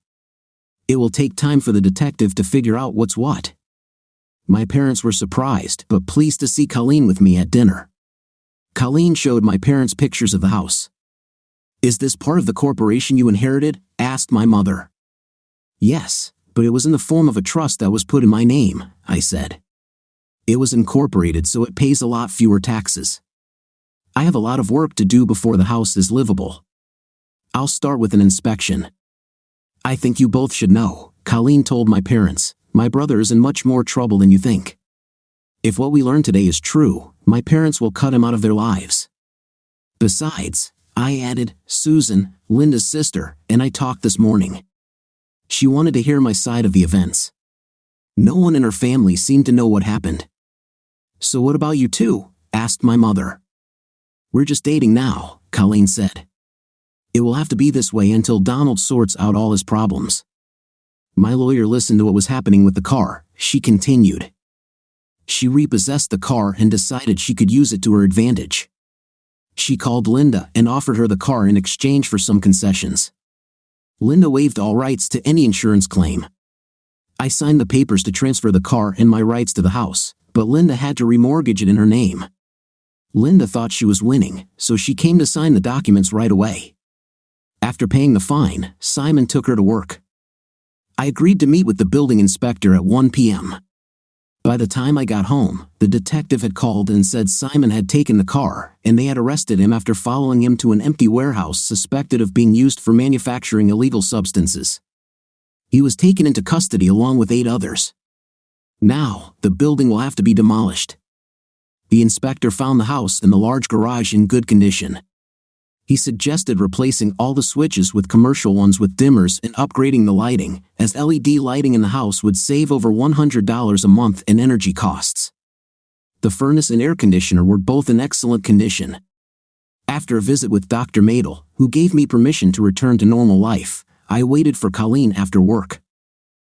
It will take time for the detective to figure out what's what. My parents were surprised but pleased to see Colleen with me at dinner. Colleen showed my parents pictures of the house. Is this part of the corporation you inherited? Asked my mother. Yes, but it was in the form of a trust that was put in my name, I said. It was incorporated so it pays a lot fewer taxes. I have a lot of work to do before the house is livable. I'll start with an inspection. I think you both should know, Colleen told my parents, my brother is in much more trouble than you think. If what we learned today is true, my parents will cut him out of their lives. Besides, I added, Susan, Linda's sister, and I talked this morning. She wanted to hear my side of the events. No one in her family seemed to know what happened. So what about you two? Asked my mother. We're just dating now, Colleen said. It will have to be this way until Donald sorts out all his problems. My lawyer listened to what was happening with the car, she continued. She repossessed the car and decided she could use it to her advantage. She called Linda and offered her the car in exchange for some concessions. Linda waived all rights to any insurance claim. I signed the papers to transfer the car and my rights to the house, but Linda had to remortgage it in her name. Linda thought she was winning, so she came to sign the documents right away. After paying the fine, Simon took her to work. I agreed to meet with the building inspector at 1 p.m. By the time I got home, the detective had called and said Simon had taken the car, and they had arrested him after following him to an empty warehouse suspected of being used for manufacturing illegal substances. He was taken into custody along with 8 others. Now, the building will have to be demolished. The inspector found the house and the large garage in good condition. He suggested replacing all the switches with commercial ones with dimmers and upgrading the lighting, as LED lighting in the house would save over $100 a month in energy costs. The furnace and air conditioner were both in excellent condition. After a visit with Dr. Madel, who gave me permission to return to normal life, I waited for Colleen after work.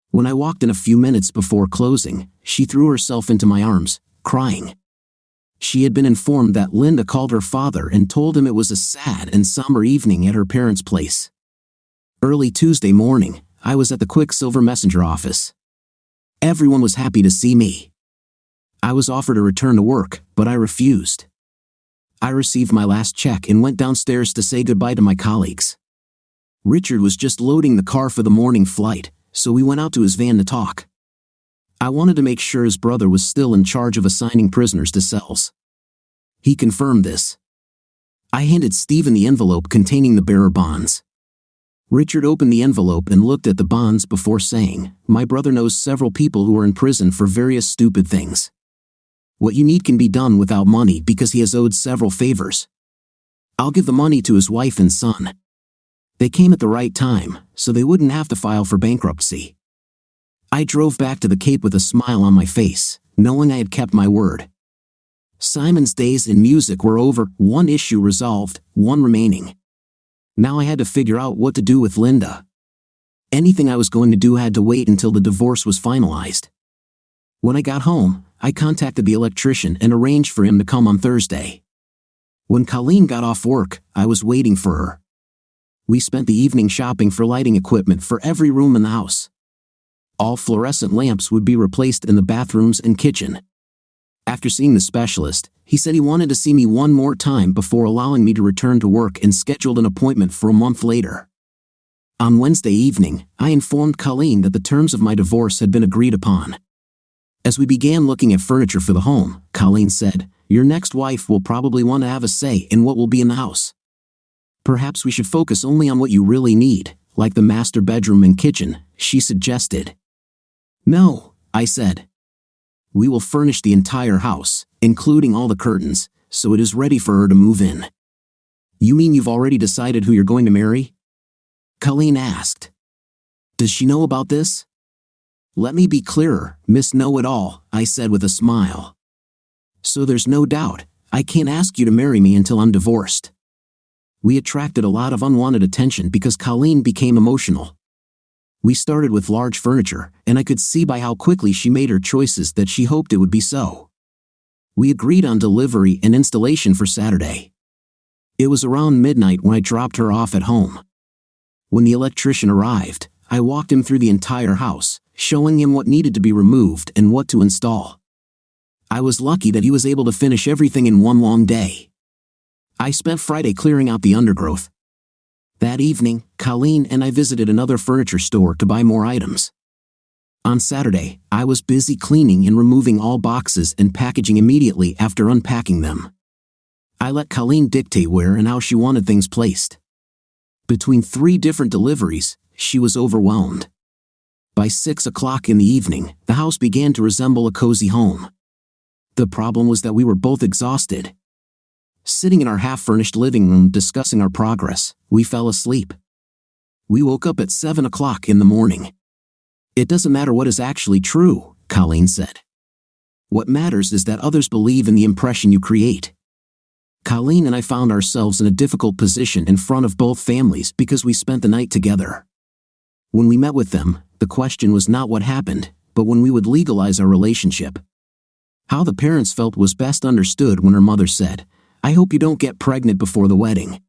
When I walked in a few minutes before closing, she threw herself into my arms, crying. She had been informed that Linda called her father and told him it was a sad and somber evening at her parents' place. Early Tuesday morning, I was at the Quicksilver Messenger office. Everyone was happy to see me. I was offered a return to work, but I refused. I received my last check and went downstairs to say goodbye to my colleagues. Richard was just loading the car for the morning flight, so we went out to his van to talk. I wanted to make sure his brother was still in charge of assigning prisoners to cells. He confirmed this. I handed Stephen the envelope containing the bearer bonds. Richard opened the envelope and looked at the bonds before saying, "My brother knows several people who are in prison for various stupid things. What you need can be done without money because he has owed several favors. I'll give the money to his wife and son. They came at the right time, so they wouldn't have to file for bankruptcy." I drove back to the Cape with a smile on my face, knowing I had kept my word. Simon's days in music were over, one issue resolved, one remaining. Now I had to figure out what to do with Linda. Anything I was going to do had to wait until the divorce was finalized. When I got home, I contacted the electrician and arranged for him to come on Thursday. When Colleen got off work, I was waiting for her. We spent the evening shopping for lighting equipment for every room in the house. All fluorescent lamps would be replaced in the bathrooms and kitchen. After seeing the specialist, he said he wanted to see me one more time before allowing me to return to work and scheduled an appointment for a month later. On Wednesday evening, I informed Colleen that the terms of my divorce had been agreed upon. As we began looking at furniture for the home, Colleen said, "Your next wife will probably want to have a say in what will be in the house. Perhaps we should focus only on what you really need, like the master bedroom and kitchen," she suggested. "No," I said. "We will furnish the entire house, including all the curtains, so it is ready for her to move in." "You mean you've already decided who you're going to marry?" Colleen asked. "Does she know about this?" "Let me be clearer, Miss Know-It-All," I said with a smile. "So there's no doubt, I can't ask you to marry me until I'm divorced." We attracted a lot of unwanted attention because Colleen became emotional. We started with large furniture, and I could see by how quickly she made her choices that she hoped it would be so. We agreed on delivery and installation for Saturday. It was around midnight when I dropped her off at home. When the electrician arrived, I walked him through the entire house, showing him what needed to be removed and what to install. I was lucky that he was able to finish everything in one long day. I spent Friday clearing out the undergrowth. That evening, Colleen and I visited another furniture store to buy more items. On Saturday, I was busy cleaning and removing all boxes and packaging immediately after unpacking them. I let Colleen dictate where and how she wanted things placed. Between 3 different deliveries, she was overwhelmed. By 6 o'clock in the evening, the house began to resemble a cozy home. The problem was that we were both exhausted. Sitting in our half-furnished living room discussing our progress, we fell asleep. We woke up at 7 o'clock in the morning. "It doesn't matter what is actually true," Colleen said. "What matters is that others believe in the impression you create." Colleen and I found ourselves in a difficult position in front of both families because we spent the night together. When we met with them, the question was not what happened, but when we would legalize our relationship. How the parents felt was best understood when her mother said, "I hope you don't get pregnant before the wedding."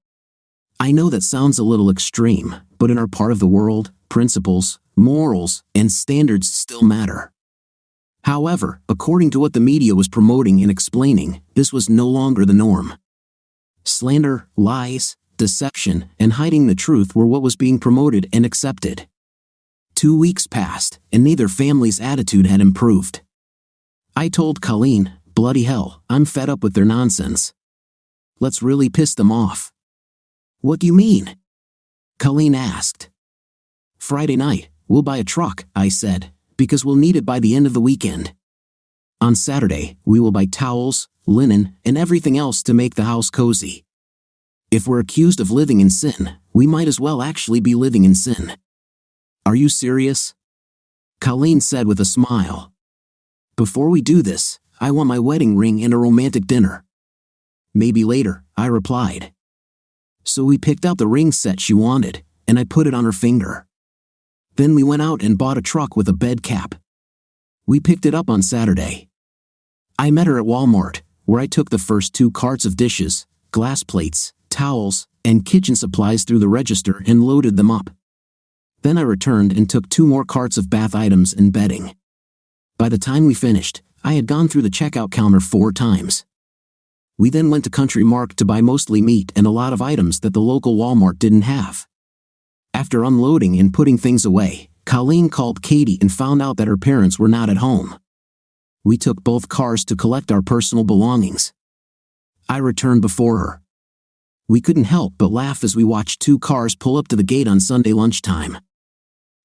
I know that sounds a little extreme, but in our part of the world, principles, morals, and standards still matter. However, according to what the media was promoting and explaining, this was no longer the norm. Slander, lies, deception, and hiding the truth were what was being promoted and accepted. 2 weeks passed, and neither family's attitude had improved. I told Colleen, "Bloody hell, I'm fed up with their nonsense. Let's really piss them off." "What do you mean?" Colleen asked. "Friday night, we'll buy a truck," I said, "because we'll need it by the end of the weekend. On Saturday, we will buy towels, linen, and everything else to make the house cozy. If we're accused of living in sin, we might as well actually be living in sin." "Are you serious?" Colleen said with a smile. "Before we do this, I want my wedding ring and a romantic dinner." "Maybe later," I replied. So we picked out the ring set she wanted, and I put it on her finger. Then we went out and bought a truck with a bed cap. We picked it up on Saturday. I met her at Walmart, where I took the first 2 carts of dishes, glass plates, towels, and kitchen supplies through the register and loaded them up. Then I returned and took 2 more carts of bath items and bedding. By the time we finished, I had gone through the checkout counter 4 times. We then went to Country Market to buy mostly meat and a lot of items that the local Walmart didn't have. After unloading and putting things away, Colleen called Katie and found out that her parents were not at home. We took both cars to collect our personal belongings. I returned before her. We couldn't help but laugh as we watched 2 cars pull up to the gate on Sunday lunchtime.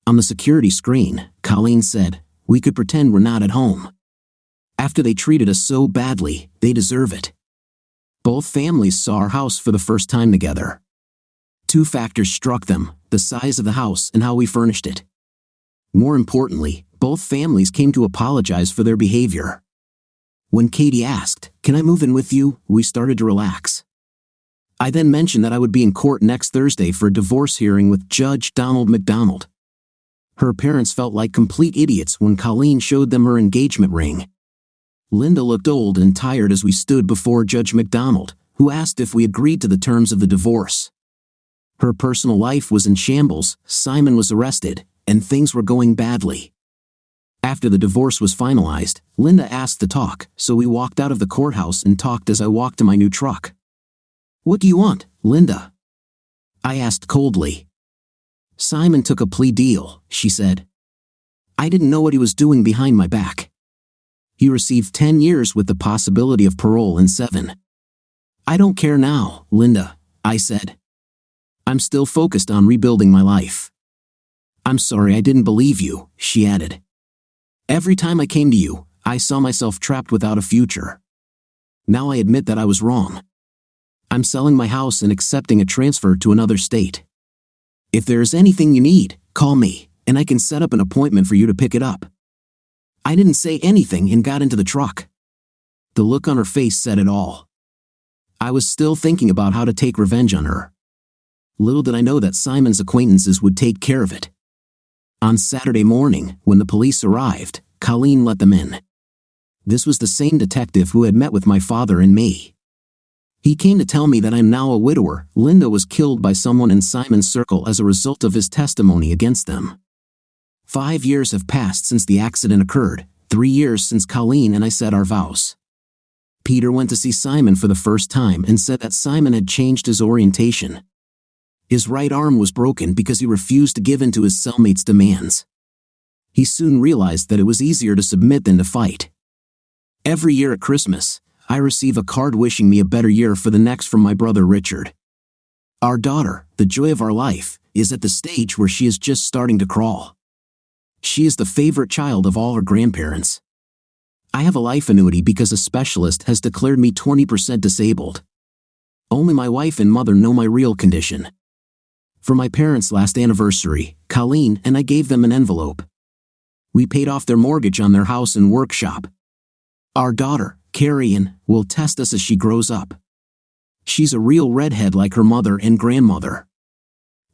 On the security screen, Colleen said, "We could pretend we're not at home. After they treated us so badly, they deserve it." Both families saw our house for the first time together. 2 factors struck them: the size of the house and how we furnished it. More importantly, both families came to apologize for their behavior. When Katie asked, "Can I move in with you?" we started to relax. I then mentioned that I would be in court next Thursday for a divorce hearing with Judge Donald McDonald. Her parents felt like complete idiots when Colleen showed them her engagement ring. Linda looked old and tired as we stood before Judge McDonald, who asked if we agreed to the terms of the divorce. Her personal life was in shambles, Simon was arrested, and things were going badly. After the divorce was finalized, Linda asked to talk, so we walked out of the courthouse and talked as I walked to my new truck. "What do you want, Linda?" I asked coldly. "Simon took a plea deal," she said. "I didn't know what he was doing behind my back. He received 10 years with the possibility of parole in 7. "I don't care now, Linda," I said. "I'm still focused on rebuilding my life." "I'm sorry I didn't believe you," she added. "Every time I came to you, I saw myself trapped without a future. Now I admit that I was wrong. I'm selling my house and accepting a transfer to another state. If there is anything you need, call me, and I can set up an appointment for you to pick it up." I didn't say anything and got into the truck. The look on her face said it all. I was still thinking about how to take revenge on her. Little did I know that Simon's acquaintances would take care of it. On Saturday morning, when the police arrived, Colleen let them in. This was the same detective who had met with my father and me. He came to tell me that I'm now a widower. Linda was killed by someone in Simon's circle as a result of his testimony against them. 5 years have passed since the accident occurred, 3 years since Colleen and I said our vows. Peter went to see Simon for the first time and said that Simon had changed his orientation. His right arm was broken because he refused to give in to his cellmate's demands. He soon realized that it was easier to submit than to fight. Every year at Christmas, I receive a card wishing me a better year for the next from my brother Richard. Our daughter, the joy of our life, is at the stage where she is just starting to crawl. She is the favorite child of all her grandparents. I have a life annuity because a specialist has declared me 20% disabled. Only my wife and mother know my real condition. For my parents' last anniversary, Colleen and I gave them an envelope. We paid off their mortgage on their house and workshop. Our daughter, Carrie-Ann, will test us as she grows up. She's a real redhead like her mother and grandmother.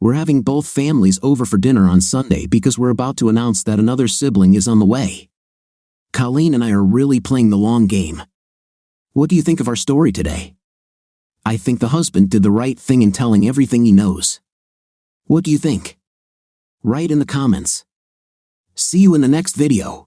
We're having both families over for dinner on Sunday because we're about to announce that another sibling is on the way. Colleen and I are really playing the long game. What do you think of our story today? I think the husband did the right thing in telling everything he knows. What do you think? Write in the comments. See you in the next video.